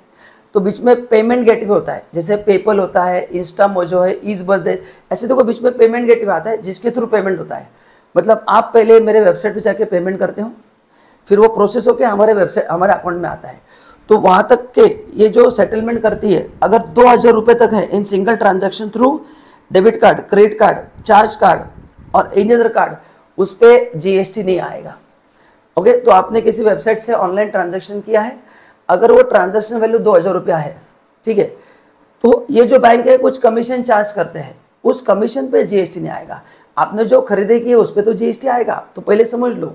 तो बीच में पेमेंट गेटवे होता है, जैसे पेपल होता है, इंस्टामोजो है, ईज़बज़ है, ऐसे तो बीच में पेमेंट गेटवे आता है जिसके थ्रू पेमेंट होता है। मतलब आप पहले मेरे वेबसाइट पर जाके पेमेंट करते हो, फिर वो प्रोसेस होकर हमारे वेबसाइट हमारे अकाउंट में आता है, तो वहाँ तक के ये जो सेटलमेंट करती है, अगर 2,000 रुपये तक है in single transaction through debit card, credit card, charge card और एनी अदर कार्ड, उस पर जीएसटी नहीं आएगा। ओके, तो आपने किसी वेबसाइट से ऑनलाइन ट्रांजैक्शन किया है, अगर वो ट्रांजैक्शन वैल्यू 2,000 रुपया है, ठीक है, तो ये जो बैंक है कुछ कमीशन चार्ज करते हैं, उस कमीशन पे जीएसटी नहीं आएगा। आपने जो खरीदी की है उस पर तो जीएसटी आएगा। तो पहले समझ लो,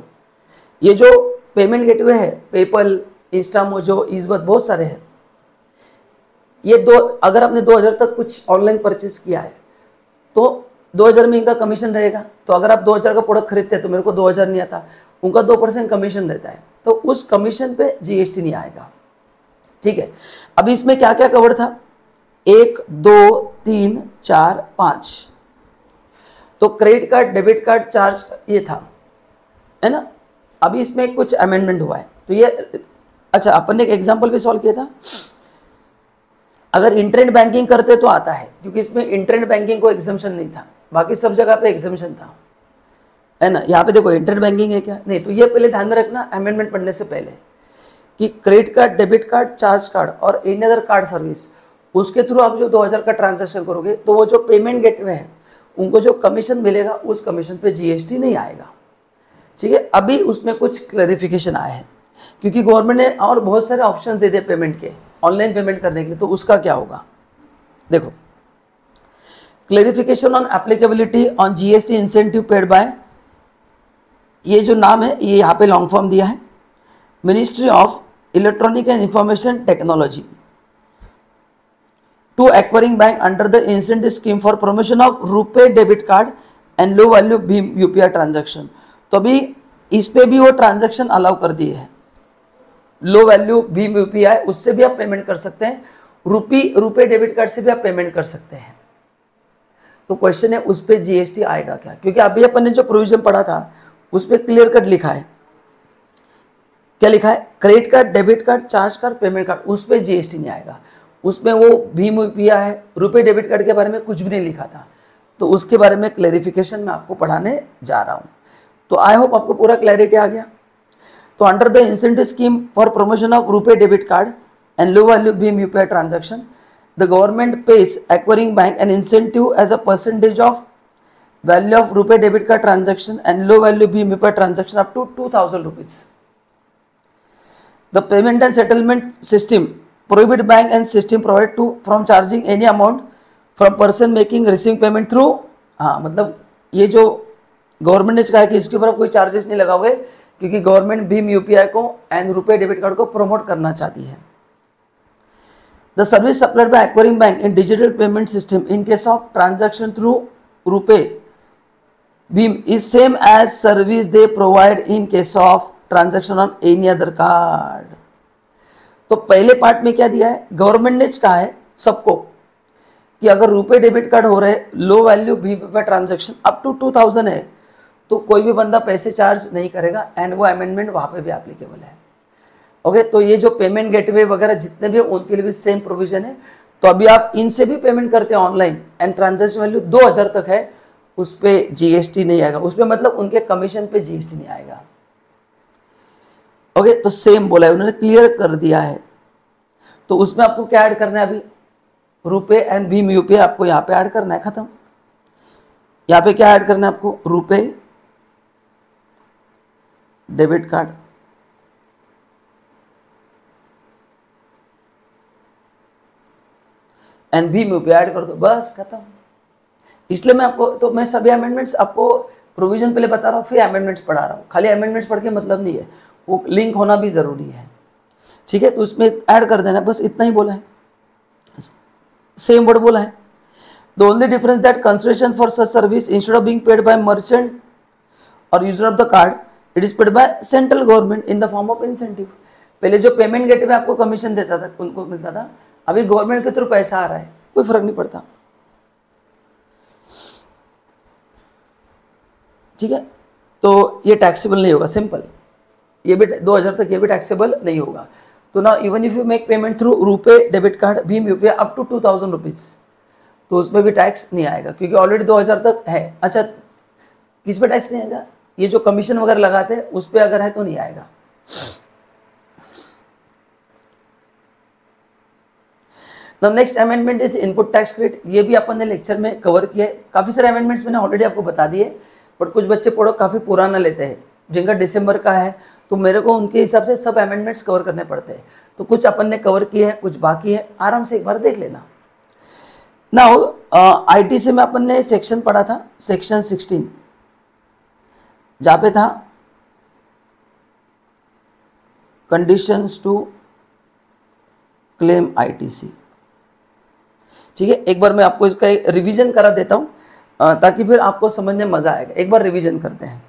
ये जो पेमेंट गेटवे है, पेपल, इंस्टामोजो, ईज़बज़, बहुत सारे हैं, ये अगर आपने 2,000 तक कुछ ऑनलाइन परचेस किया है तो 2,000 में इनका कमीशन रहेगा। तो अगर आप 2,000 का प्रोडक्ट खरीदते हैं तो मेरे को 2,000 नहीं आता, उनका 2% कमीशन रहता है, तो उस कमीशन पे जीएसटी नहीं आएगा। ठीक है, अभी इसमें क्या क्या कवर था? 1, 2, 3, 4, 5। तो credit card, debit card, charge ये था, है ना। अभी इसमें कुछ अमेंडमेंट हुआ है, तो ये अच्छा, अपन ने एक एग्जाम्पल भी सॉल्व किया था। अगर इंटरनेट बैंकिंग करते तो आता है, क्योंकि इसमें इंटरनेट बैंकिंग को एग्जम्पशन नहीं था, बाकी सब जगह पे एग्जम्पशन था, है ना। यहाँ पे देखो इंटरनेट बैंकिंग है क्या? नहीं। तो ये पहले ध्यान में रखना अमेंडमेंट पढ़ने से पहले कि credit card, debit card, charge card और एनी अदर कार्ड सर्विस, उसके थ्रू आप जो 2,000 का ट्रांजेक्शन करोगे तो वो जो पेमेंट गेटवे है उनको जो कमीशन मिलेगा उस कमीशन पे जीएसटी नहीं आएगा। ठीक है, अभी उसमें कुछ क्लैरिफिकेशन आया है, क्योंकि गवर्नमेंट ने और बहुत सारे ऑप्शन दे दिए पेमेंट के, ऑनलाइन पेमेंट करने के लिए, तो उसका क्या होगा? देखो, clarification on applicability on GST incentive paid by, ये जो नाम है ये यहाँ पे लॉन्ग फॉर्म दिया है, ministry of electronic and information technology to acquiring bank under the incentive scheme for promotion of RuPay debit card and low value भीम यूपीआई ट्रांजैक्शन। तो अभी इस पे भी वो ट्रांजैक्शन अलाउ कर दिए हैं, लो वैल्यू भीम यूपीआई, उससे भी आप पेमेंट कर सकते हैं, रुपे डेबिट कार्ड से भी आप पेमेंट कर सकते हैं। तो क्वेश्चन है उस पर जीएसटी आएगा क्या? क्योंकि अभी अपन ने जो प्रोविजन पढ़ा था उस पर क्लियर कट लिखा है, क्या लिखा है? Credit card, debit card, charge card, payment card, उस पर जीएसटी नहीं आएगा। उसमें वो भीम यूपीआई है, रुपे डेबिट कार्ड के बारे में कुछ भी नहीं लिखा था, तो उसके बारे में क्लैरिफिकेशन मैं आपको पढ़ाने जा रहा हूँ। तो आई होप आपको पूरा क्लैरिटी आ गया। तो under the incentive scheme for promotion of RuPay debit card and low value भीम UPI transaction, the government pays acquiring bank an incentive as a percentage of value of rupee debit card transaction and low value Bhim UPI transaction up to 2000 rupees. The payment and settlement system prohibit bank and system provide to from charging any amount from person making receiving payment through, हाँ मतलब ये जो government ने कहा है कि इसके ऊपर आप कोई चार्जेस नहीं लगाओगे क्योंकि गवर्नमेंट भीम यूपीआई को एंड रुपए डेबिट कार्ड को प्रमोट करना चाहती है। The service supplied by acquiring bank in digital payment system in case of transaction through RuPay Bhim is same as service they provide in case of transaction on any other card. तो पहले part में क्या दिया है, government ने कहा है सबको कि अगर रुपए डेबिट कार्ड हो रहे लो वैल्यू भीम पे ट्रांजैक्शन अप टू 2000 है तो कोई भी बंदा पैसे चार्ज नहीं करेगा एंड वो अमेंडमेंट वहाँ पे भी एप्लीकेबल है। ओके तो ये जो पेमेंट गेटवे वगैरह जितने भी उनके लिए भी सेम प्रोविजन है। तो अभी आप इनसे भी पेमेंट करते हैं ऑनलाइन एंड ट्रांजैक्शन वैल्यू 2000 तक है, उस पर जीएसटी नहीं आएगा, उस पर मतलब उनके कमीशन पे जीएसटी नहीं आएगा। ओके तो सेम बोला है उन्होंने, क्लियर कर दिया है। तो उसमें आपको क्या ऐड करना है, अभी रुपे एंड भीम यूपीआई आपको यहाँ पे ऐड करना है, खत्म। यहाँ पे क्या ऐड करना है आपको, RuPay debit card and Bhim UPI add कर दो, बस खत्म। इसलिए मैं आपको तो मैं सभी अमेंडमेंट्स आपको प्रोविजन पहले बता रहा हूँ फिर अमेंडमेंट्स पढ़ा रहा हूँ। खाली अमेंडमेंट्स पढ़ के मतलब नहीं है, वो लिंक होना भी जरूरी है, ठीक है। तो उसमें ऐड कर देना, बस इतना ही बोला है, सेम वर्ड बोला है। The only difference that consideration for such service instead of being paid by merchant और user of the card it is paid by central government in the form of incentive. पहले जो payment gateway आपको commission देता था उनको मिलता था, अभी गवर्नमेंट के थ्रू पैसा आ रहा है, कोई फर्क नहीं पड़ता, ठीक है। तो ये टैक्सेबल नहीं होगा, सिंपल, ये भी 2000 तक ये भी टैक्सेबल नहीं होगा। तो ना even if you make payment through RuPay debit card भीम यूपीआई अप टू 2000 रुपीज तो उसमें भी टैक्स नहीं आएगा क्योंकि ऑलरेडी 2000 तक है। अच्छा किस पे टैक्स नहीं आएगा, ये जो कमीशन वगैरह लगाते हैं उस पर अगर है तो नहीं आएगा। The next amendment is input tax credit, ये भी अपन ने लेक्चर में कवर किया है। काफ़ी सारे अमेंडमेंट्स मैंने ऑलरेडी आपको बता दिए, बट कुछ बच्चे पढ़ो काफ़ी पुराना लेते हैं जिनका दिसंबर का है, तो मेरे को उनके हिसाब से सब अमेंडमेंट्स कवर करने पड़ते हैं। तो कुछ अपन ने कवर किए हैं, कुछ बाकी है, आराम से एक बार देख लेना। नाउ आईटी से में अपन ने सेक्शन पढ़ा था, सेक्शन 16 जहाँ पे था कंडीशंस टू क्लेम आईटीसी, ठीक है। एक बार मैं आपको इसका रिवीजन करा देता हूं ताकि फिर आपको समझने में मजा आएगा। एक बार रिवीजन करते हैं।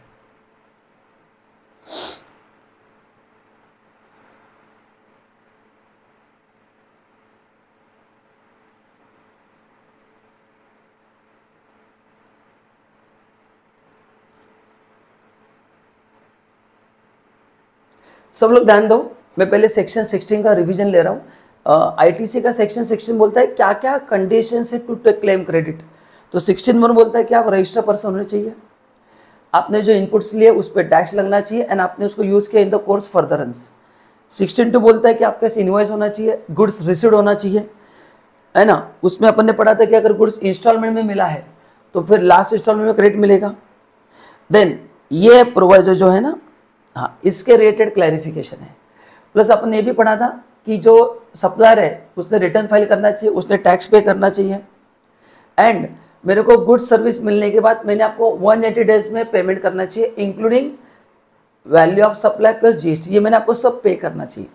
सब लोग ध्यान दो, मैं पहले सेक्शन 16 का रिवीजन ले रहा हूँ। आईटीसी का सेक्शन 16 बोलता है क्या क्या कंडीशन है टू टेक क्लेम क्रेडिट। तो 16(1) बोलता है कि आप रजिस्टर पर्सन होने चाहिए, आपने जो इनपुट्स लिए उस पर टैक्स लगना चाहिए एंड आपने उसको यूज़ किया इन द कोर्स फर्दरेंस। 16(2) बोलता है कि आपके पास इनवॉइस होना चाहिए, गुड्स रिसीव्ड होना चाहिए, है ना। उसमें अपन ने पढ़ा था कि अगर गुड्स इंस्टॉलमेंट में मिला है तो फिर लास्ट इंस्टॉलमेंट में क्रेडिट मिलेगा। देन ये प्रोवाइजर जो है ना, हाँ इसके रिलेटेड क्लैरिफिकेशन है। प्लस अपन ने ये भी पढ़ा था कि जो सप्लायर है उसने रिटर्न फाइल करना चाहिए, उसने टैक्स पे करना चाहिए एंड मेरे को गुड सर्विस मिलने के बाद मैंने आपको 180 डेज में पेमेंट करना चाहिए including value of supply plus GST. ये मैंने आपको सब पे करना चाहिए,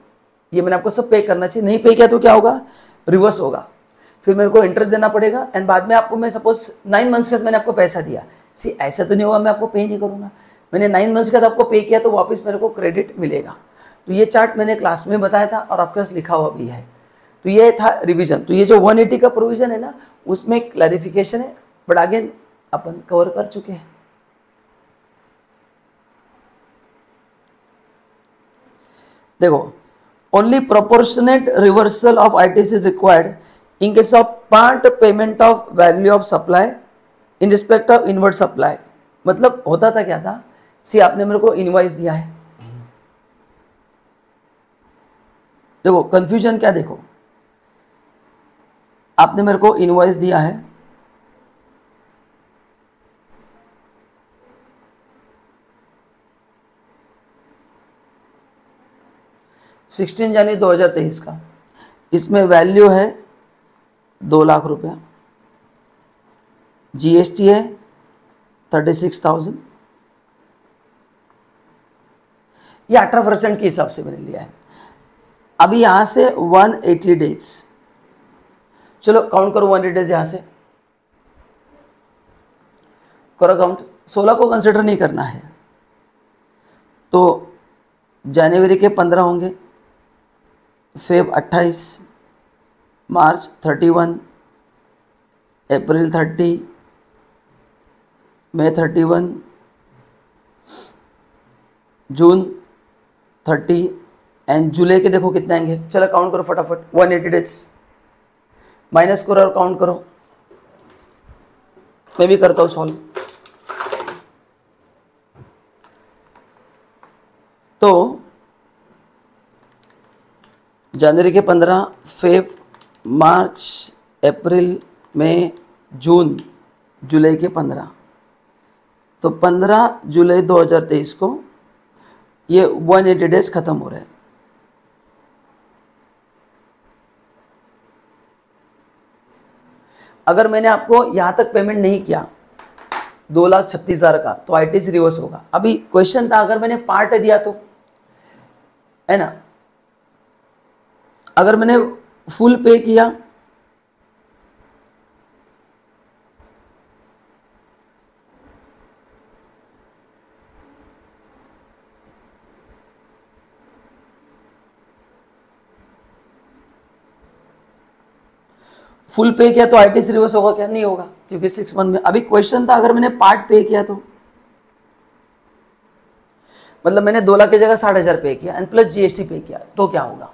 ये मैंने आपको सब पे करना चाहिए। नहीं पे किया तो क्या होगा, रिवर्स होगा, फिर मेरे को इंटरेस्ट देना पड़ेगा एंड बाद में आपको मैं सपोज 9 मंथ्स के बाद मैंने आपको पैसा दिया, सी ऐसा तो नहीं होगा मैं आपको पे नहीं करूँगा, मैंने 9 मंथ्स के बाद आपको पे किया तो वापस मेरे को क्रेडिट मिलेगा। तो ये चार्ट मैंने क्लास में बताया था और आपके पास लिखा हुआ भी है। तो ये था रिवीजन। तो ये जो 180 का प्रोविजन है ना उसमें क्लैरिफिकेशन है, बट अगेन अपन कवर कर चुके हैं। देखो, only proportionate reversal of ITC is required in case of part payment of value of supply in respect of inward supply, मतलब होता था क्या था, सी आपने मेरे को इनवॉइस दिया है, देखो कंफ्यूजन क्या, देखो आपने मेरे को इनवॉइस दिया है, सिक्सटीन जनवरी 2023 का, इसमें वैल्यू है 2 लाख रुपया, जीएसटी है 36,000, ये 18% के हिसाब से मैंने लिया है। अभी यहाँ से 180 डेज, चलो काउंट करो 180 डेज, यहाँ से करो काउंट, 16 को कंसिडर नहीं करना है, तो जनवरी के 15 होंगे, Feb 28, March 31, April 30, May 31, June 30 and जुलाई के देखो कितने आएंगे, चलो काउंट करो फटाफट, 180 डेज माइनस करो और काउंट करो, मैं भी करता हूँ सॉल्व। तो जनवरी के 15, फेब, मार्च, अप्रैल, मई, जून, जुलाई के 15, तो 15 जुलाई 2023 को ये 180 डेज खत्म हो रहे हैं। अगर मैंने आपको यहाँ तक पेमेंट नहीं किया 2,36,000 का, तो आईटीसी रिवर्स होगा। अभी क्वेश्चन था अगर मैंने पार्ट दिया तो, है ना, अगर मैंने फुल पे किया फुल पे किया तो आईटीसी रिवर्स होगा क्या? नहीं होगा, क्योंकि 6 मंथ में। अभी क्वेश्चन था अगर मैंने पार्ट पे किया तो, मतलब मैंने 2 लाख की जगह 60,000 पे किया एंड प्लस जीएसटी पे किया तो क्या होगा?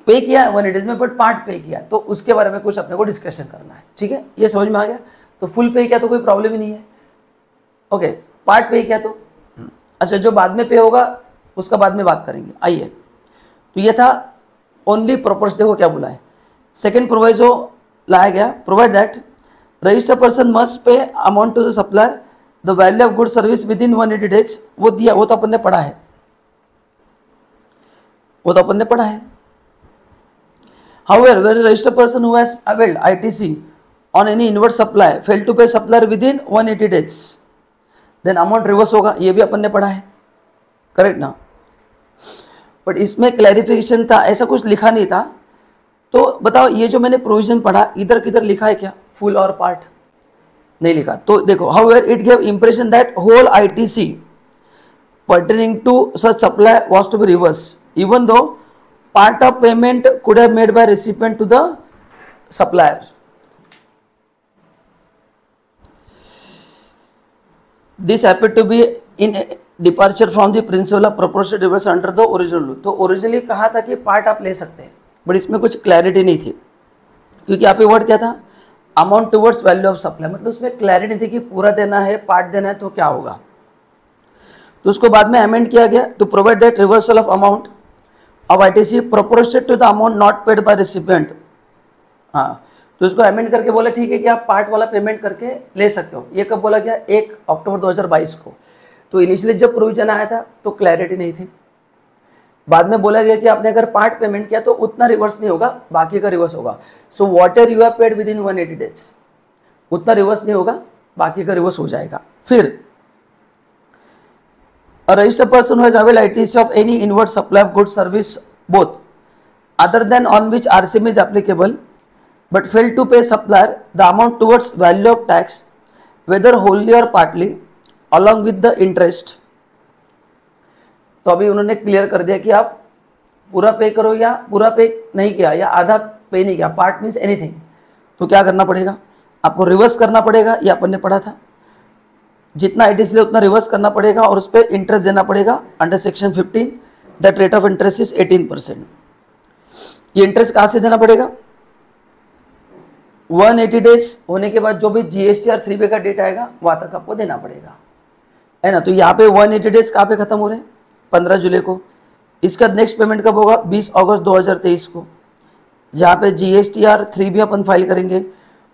पे किया 180 में बट पार्ट पे किया, तो उसके बारे में कुछ अपने को डिस्कशन करना है। ठीक है, ये समझ में आ गया? तो फुल पे किया तो कोई प्रॉब्लम ही नहीं है। ओके, पार्ट पे किया तो अच्छा, जो बाद में पे होगा उसका बाद में बात करेंगे। आइए, तो ये था ओनली प्रपोर्स। देखो क्या बोला है, सेकेंड प्रोवाइजो लाया गया, provide that registered person must pay amount to the supplier the value of good service within 180 days. वो दिया, वो तो अपन ने पढ़ा है, वो तो अपन ने पढ़ा है। However, where the registered person who has availed ITC on any inward supply failed to pay supplier within 180 days, then amount reverse होगा, ये भी अपन ने पढ़ा है, करेक्ट ना? बट इसमें क्लैरिफिकेशन था, ऐसा कुछ लिखा नहीं था। तो बताओ, ये जो मैंने प्रोविजन पढ़ा इधर किधर लिखा है क्या? फुल और पार्ट नहीं लिखा। तो देखो, however it gave impression that whole ITC pertaining to such supply was to be reversed, even though part of payment could have made by recipient to the supplier. This happened to be in departure from the principle of proportionate reverse under the original rule. तो originally कहा था कि part आप ले सकते हैं, but इसमें कुछ क्लैरिटी नहीं थी, क्योंकि यहाँ पे वर्ड क्या था? Amount towards value of supply. मतलब उसमें क्लैरिटी थी कि पूरा देना है, पार्ट देना है, तो क्या होगा। तो उसको बाद में अमेंड किया गया to provide that reversal of amount of ITC proportionate to the amount not paid by recipient। हाँ, तो इसको अमेंड करके बोला ठीक है कि आप पार्ट वाला पेमेंट करके ले सकते हो। ये कब बोला गया? 1 अक्टूबर 2022 को। तो इनिशियली जब प्रोविजन आया था तो क्लैरिटी नहीं थी। बाद में बोला गया कि आपने अगर पार्ट पेमेंट किया तो उतना रिवर्स नहीं होगा, बाकी का रिवर्स होगा। So what ever you have paid with in 180 days, उतना रिवर्स नहीं होगा, बाकी का रिवर्स हो जाएगा। फिर a registered person who has availed ITC of any inward supply of goods service both other than on which RCM is applicable but failed to pay supplier the amount towards value of tax whether wholly or partly along with the interest। तो अभी उन्होंने clear कर दिया कि आप पूरा पे करो या पूरा पे नहीं किया या आधा पे नहीं किया, पार्ट मीन्स एनीथिंग, तो क्या करना पड़ेगा? आपको रिवर्स करना पड़ेगा। ये अपन ने पढ़ा था, जितना ITC ले उतना रिवर्स करना पड़ेगा और उस पर इंटरेस्ट देना पड़ेगा under section 15। That rate of interest is 18%। ये इंटरेस्ट कहाँ से देना पड़ेगा? 180 डेज होने के बाद जो भी GST और 3B का डेट आएगा वहाँ तक आपको देना पड़ेगा, है ना। तो यहाँ पे 180 डेज कहाँ पे खत्म हो रहे हैं, 15 जुलाई को। इसका नेक्स्ट पेमेंट कब होगा, 20 अगस्त 2023 को। जहाँ पे GST और 3B अपन फाइल करेंगे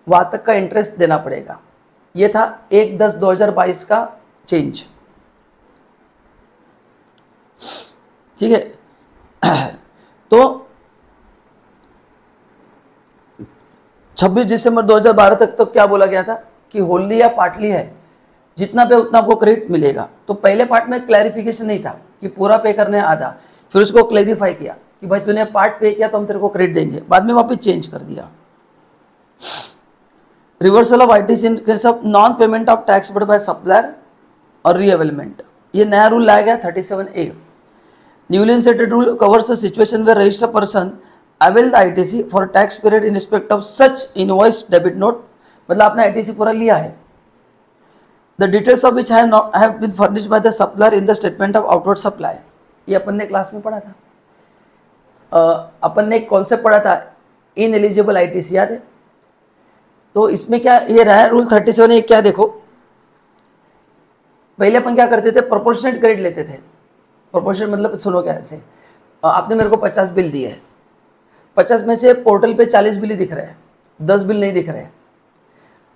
वहाँ तक का इंटरेस्ट देना पड़ेगा। ये था 1/10/2022 का चेंज, ठीक है। तो 26 दिसंबर 2012 तक तो क्या बोला गया था कि होली या पार्टली है, जितना पे उतना आपको क्रेडिट मिलेगा। तो पहले पार्ट में क्लैरिफिकेशन नहीं था कि पूरा पे करना है आधा, फिर उसको क्लैरिफाई किया कि भाई तूने पार्ट पे किया तो हम तेरे को क्रेडिट देंगे, बाद में वापस चेंज कर दिया। Reversal of ITC in case of non payment of tax but by supplier और रीअवेलमेंट, ये नया रूल लाया गया 37A। Newly inserted rule covers the situation where registered person avail the ITC for tax period in respect of such invoice debit note, मतलब आपने ITC पूरा लिया है। The details of which have been furnished by the supplier in the statement of outward supply, ये अपन ने class में पढ़ा था। अपन ने एक कॉन्सेप्ट पढ़ा था इन एलिजिबल ITC, याद है। तो इसमें क्या ये रहा है रूल 37A, क्या देखो, पहले अपन क्या करते थे, प्रोपोर्शनेट क्रेडिट लेते थे। प्रोपोर्शनेट मतलब सुनो क्या, ऐसे आपने मेरे को 50 बिल दिए है, 50 में से पोर्टल पे 40 बिल ही दिख रहे हैं, 10 बिल नहीं दिख रहे हैं।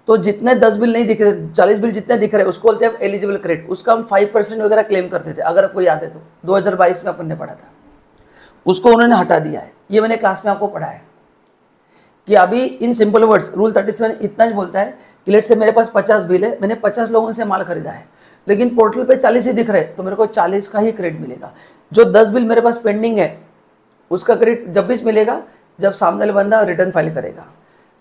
तो जितने 10 बिल नहीं दिख रहे, 40 बिल जितने दिख रहे हैं उसको बोलते हैं एलिजिबल क्रेडिट। उसका हम 5% वगैरह क्लेम करते थे, अगर आपको याद है तो 2022 में अपन ने पढ़ा था, उसको उन्होंने हटा दिया है। ये मैंने क्लास में आपको पढ़ा है कि अभी इन सिंपल वर्ड्स रूल 37 इतना ही बोलता है कि लेट से मेरे पास 50 बिल है, मैंने 50 लोगों से माल खरीदा है, लेकिन पोर्टल पे 40 ही दिख रहे हैं, तो मेरे को 40 का ही क्रेडिट मिलेगा। जो 10 बिल मेरे पास पेंडिंग है उसका क्रेडिट जब भी मिलेगा जब सामने वाला बंदा रिटर्न फाइल करेगा।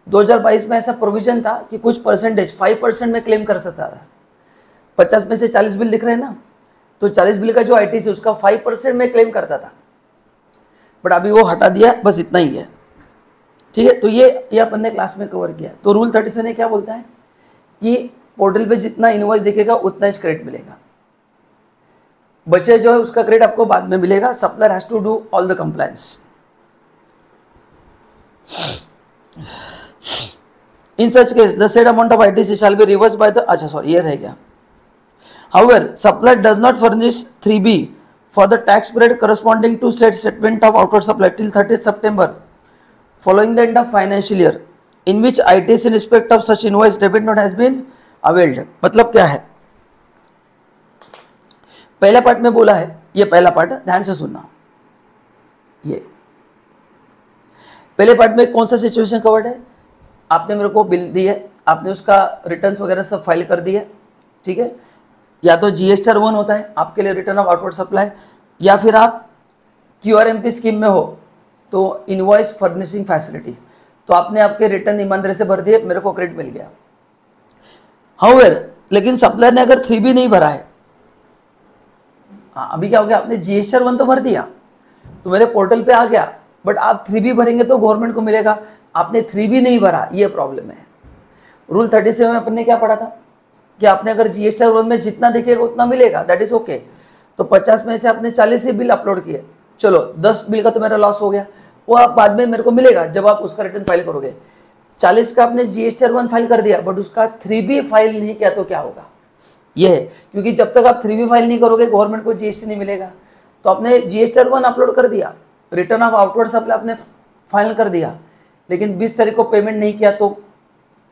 2022 में ऐसा प्रोविजन था कि कुछ परसेंटेज 5% में क्लेम कर सकता था। 50 में से 40 बिल दिख रहे हैं ना, तो 40 बिल का जो ITC उसका 5% में क्लेम करता था, बट अभी वो हटा दिया, बस इतना ही है, ठीक है। तो ये अपन ने क्लास में कवर किया। तो रूल 37 ने क्या बोलता है कि पोर्टल पे जितना इनवॉइस दिखेगा उतना ही क्रेडिट मिलेगा, बचे जो है उसका क्रेडिट आपको बाद में मिलेगा। Supplier has to do all the compliance. In such case, the said amount of ITC shall be reversed by the, अच्छा सॉरी ये रह गया। However, supplier does not furnish 3B for the tax period corresponding to said statement of outward supply till 30th September following the end of financial year in which ITC in respect of such invoice debit note has been availed। मतलब क्या है, पहला part में बोला है, ये पहला part ध्यान से सुनना। ये पहले पार्ट में कौन सा सिचुएशन कवर्ड है, आपने मेरे को बिल दी है, आपने उसका रिटर्न्स वगैरह सब फाइल कर दिए, ठीक है। या तो GST 1 होता है आपके लिए रिटर्न ऑफ आउटवर्ड सप्लाई, या फिर आप QRMP स्कीम में हो तो इनवॉइस फर्निशिंग फैसिलिटी, तो आपने आपके रिटर्न ईमानदारी से भर दिए, मेरे को क्रेडिट मिल गया। हाउएवर, लेकिन सप्लायर ने अगर 3B नहीं भरा है, हाँ अभी क्या हो गया, आपने GST 1 तो भर दिया तो मेरे पोर्टल पे आ गया, बट आप 3B भरेंगे तो गवर्नमेंट को मिलेगा, आपने 3B नहीं भरा, ये प्रॉब्लम है। रूल 37 में अपन ने क्या पढ़ा था कि आपने अगर GST 1 में जितना दिखेगा उतना मिलेगा, दैट इज ओके। तो 50 में से आपने 40 ही बिल अपलोड किए, चलो 10 बिल का तो मेरा लॉस हो गया, वो आप बाद में मेरे को मिलेगा जब आप उसका रिटर्न फाइल करोगे। 40 का आपने GST 1 फाइल कर दिया बट उसका 3B फाइल नहीं किया तो क्या होगा, ये है। क्योंकि जब तक आप 3B फाइल नहीं करोगे गवर्नमेंट को GST नहीं मिलेगा। तो आपने GST 1 अपलोड कर दिया, रिटर्न ऑफ आउटवर्ड सप्लाई आपने फाइनल कर दिया, लेकिन 20 तारीख को पेमेंट नहीं किया तो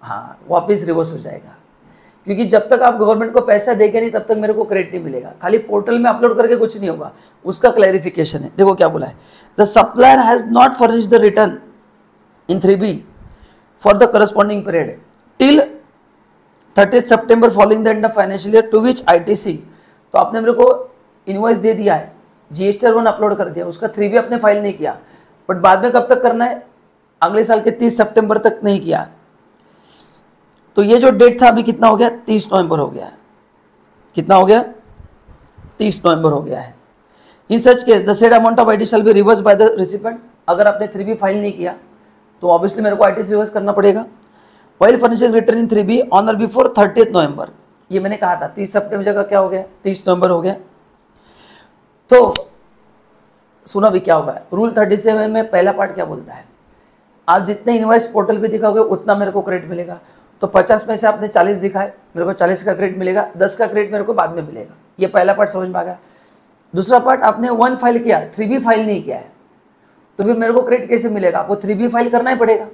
हाँ वापस रिवर्स हो जाएगा। क्योंकि जब तक आप गवर्नमेंट को पैसा देंगे नहीं तब तक मेरे को क्रेडिट नहीं मिलेगा। खाली पोर्टल में अपलोड करके कुछ नहीं होगा, उसका क्लैरिफिकेशन है। देखो क्या बोला है, the supplier has not furnished the return in 3B for the corresponding period till 30th September following the end of financial year to which ITC, तो आपने मेरे को इनवॉइस दे दिया है, GST 1 अपलोड कर दिया, उसका 3B आपने फाइल नहीं किया, बट बाद में कब तक करना है, अगले साल के 30 सितंबर तक नहीं किया। तो ये जो डेट था अभी कितना हो गया, 30 नवंबर हो गया है। कितना हो गया, 30 नवंबर हो गया है। In such case the said amount of ITC shall be reverse by the recipient. अगर आपने 3B फाइल नहीं किया तो ऑब्वियसली मेरे को ITC रिवर्स करना पड़ेगा। While furnishing return in 3B on और बिफोर 30th नवंबर, ये मैंने कहा था 30 सितंबर जगह क्या हो गया, 30 नवंबर हो गया। तो सुना भी क्या होगा, रूल 37 में पहला पार्ट क्या बोलता है, आप जितने इनवॉइस पोर्टल पे दिखाओगे उतना मेरे को क्रेडिट मिलेगा। तो 50 में से आपने 40 दिखाए, मेरे को 40 का क्रेडिट मिलेगा, 10 का क्रेडिट मेरे को बाद में मिलेगा। ये पहला पार्ट समझ में आ गया। दूसरा पार्ट, आपने 1 फाइल किया, 3B फाइल नहीं किया है, तो फिर मेरे को क्रेडिट कैसे मिलेगा? आपको 3B फाइल करना ही पड़ेगा,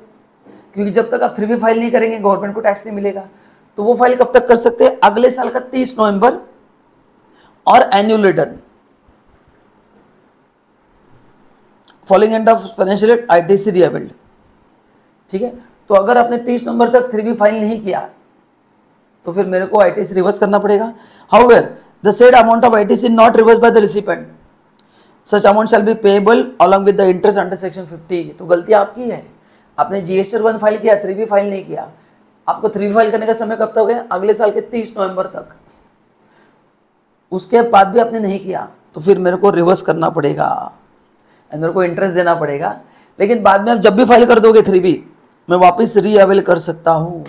क्योंकि जब तक आप 3B फाइल नहीं करेंगे गवर्नमेंट को टैक्स नहीं मिलेगा। तो वो फाइल कब तक कर सकते हैं? अगले साल का 30 नवंबर और annual return following and of financial year ITC रीअवेल्ड। ठीक है, तो अगर आपने 30 नवंबर तक 3B फाइल नहीं किया तो फिर मेरे को ITC रिवर्स करना पड़ेगा। However the said amount of ITC not reverse by the recipient, such amount shall be payable along with the interest under section 50। तो गलती आपकी है, आपने GST 1 फाइल किया, 3B फाइल नहीं किया। आपको 3B फाइल करने का समय कब तक हो गया? अगले साल के 30 नवंबर तक। उसके बाद भी आपने नहीं किया तो फिर मेरे को रिवर्स करना पड़ेगा, मेरे को इंटरेस्ट देना पड़ेगा। लेकिन बाद में आप जब भी फाइल कर दोगे 3B, मैं वापस रीअवेल कर सकता हूं।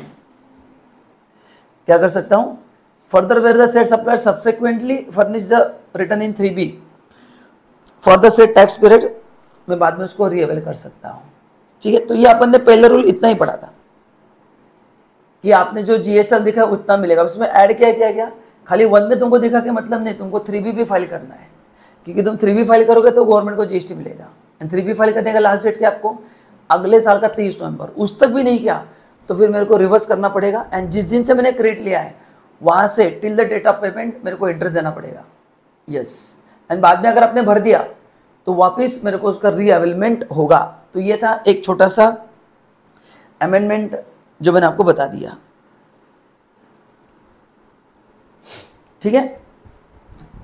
क्या कर सकता हूं? Further where the said supplier subsequently furnish the return in 3B for the said tax period, मैं बाद में उसको रीअवेल कर सकता हूं। ठीक है, तो ये अपन ने पहले रूल इतना ही पढ़ा था कि आपने जो GST दिखा उतना मिलेगा। उसमें ऐड क्या क्या खाली 1 में तुमको दिखा के मतलब नहीं, तुमको 3B भी फाइल करना है, क्योंकि तुम 3B फाइल करोगे तो गवर्नमेंट को GST मिलेगा। एंड 3B फाइल करने का लास्ट डेट क्या आपको? अगले साल का 30 नवंबर। उस तक भी नहीं किया तो फिर मेरे को रिवर्स करना पड़ेगा। एंड जिस दिन से मैंने क्रेडिट लिया है वहां से till the date of payment मेरे को इंटरेस्ट देना पड़ेगा। यस, एंड बाद में अगर आपने भर दिया तो वापस मेरे को उसका रीअवेलमेंट होगा। तो ये था एक छोटा सा अमेंडमेंट जो मैंने आपको बता दिया। ठीक है,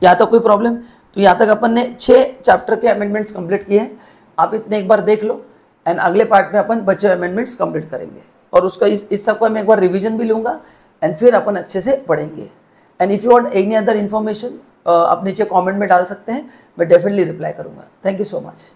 यहाँ तक कोई प्रॉब्लम? तो यहाँ तक अपन ने 6 चैप्टर के अमेंडमेंट्स कंप्लीट किए हैं। आप इतने एक बार देख लो, एंड अगले पार्ट में अपन बचे अमेंडमेंट्स कंप्लीट करेंगे और उसका इस सब का मैं एक बार रिवीजन भी लूंगा एंड फिर अपन अच्छे से पढ़ेंगे। And if you want any other information आप नीचे कमेंट में डाल सकते हैं, मैं डेफिनेटली रिप्लाई करूंगा। Thank you so much.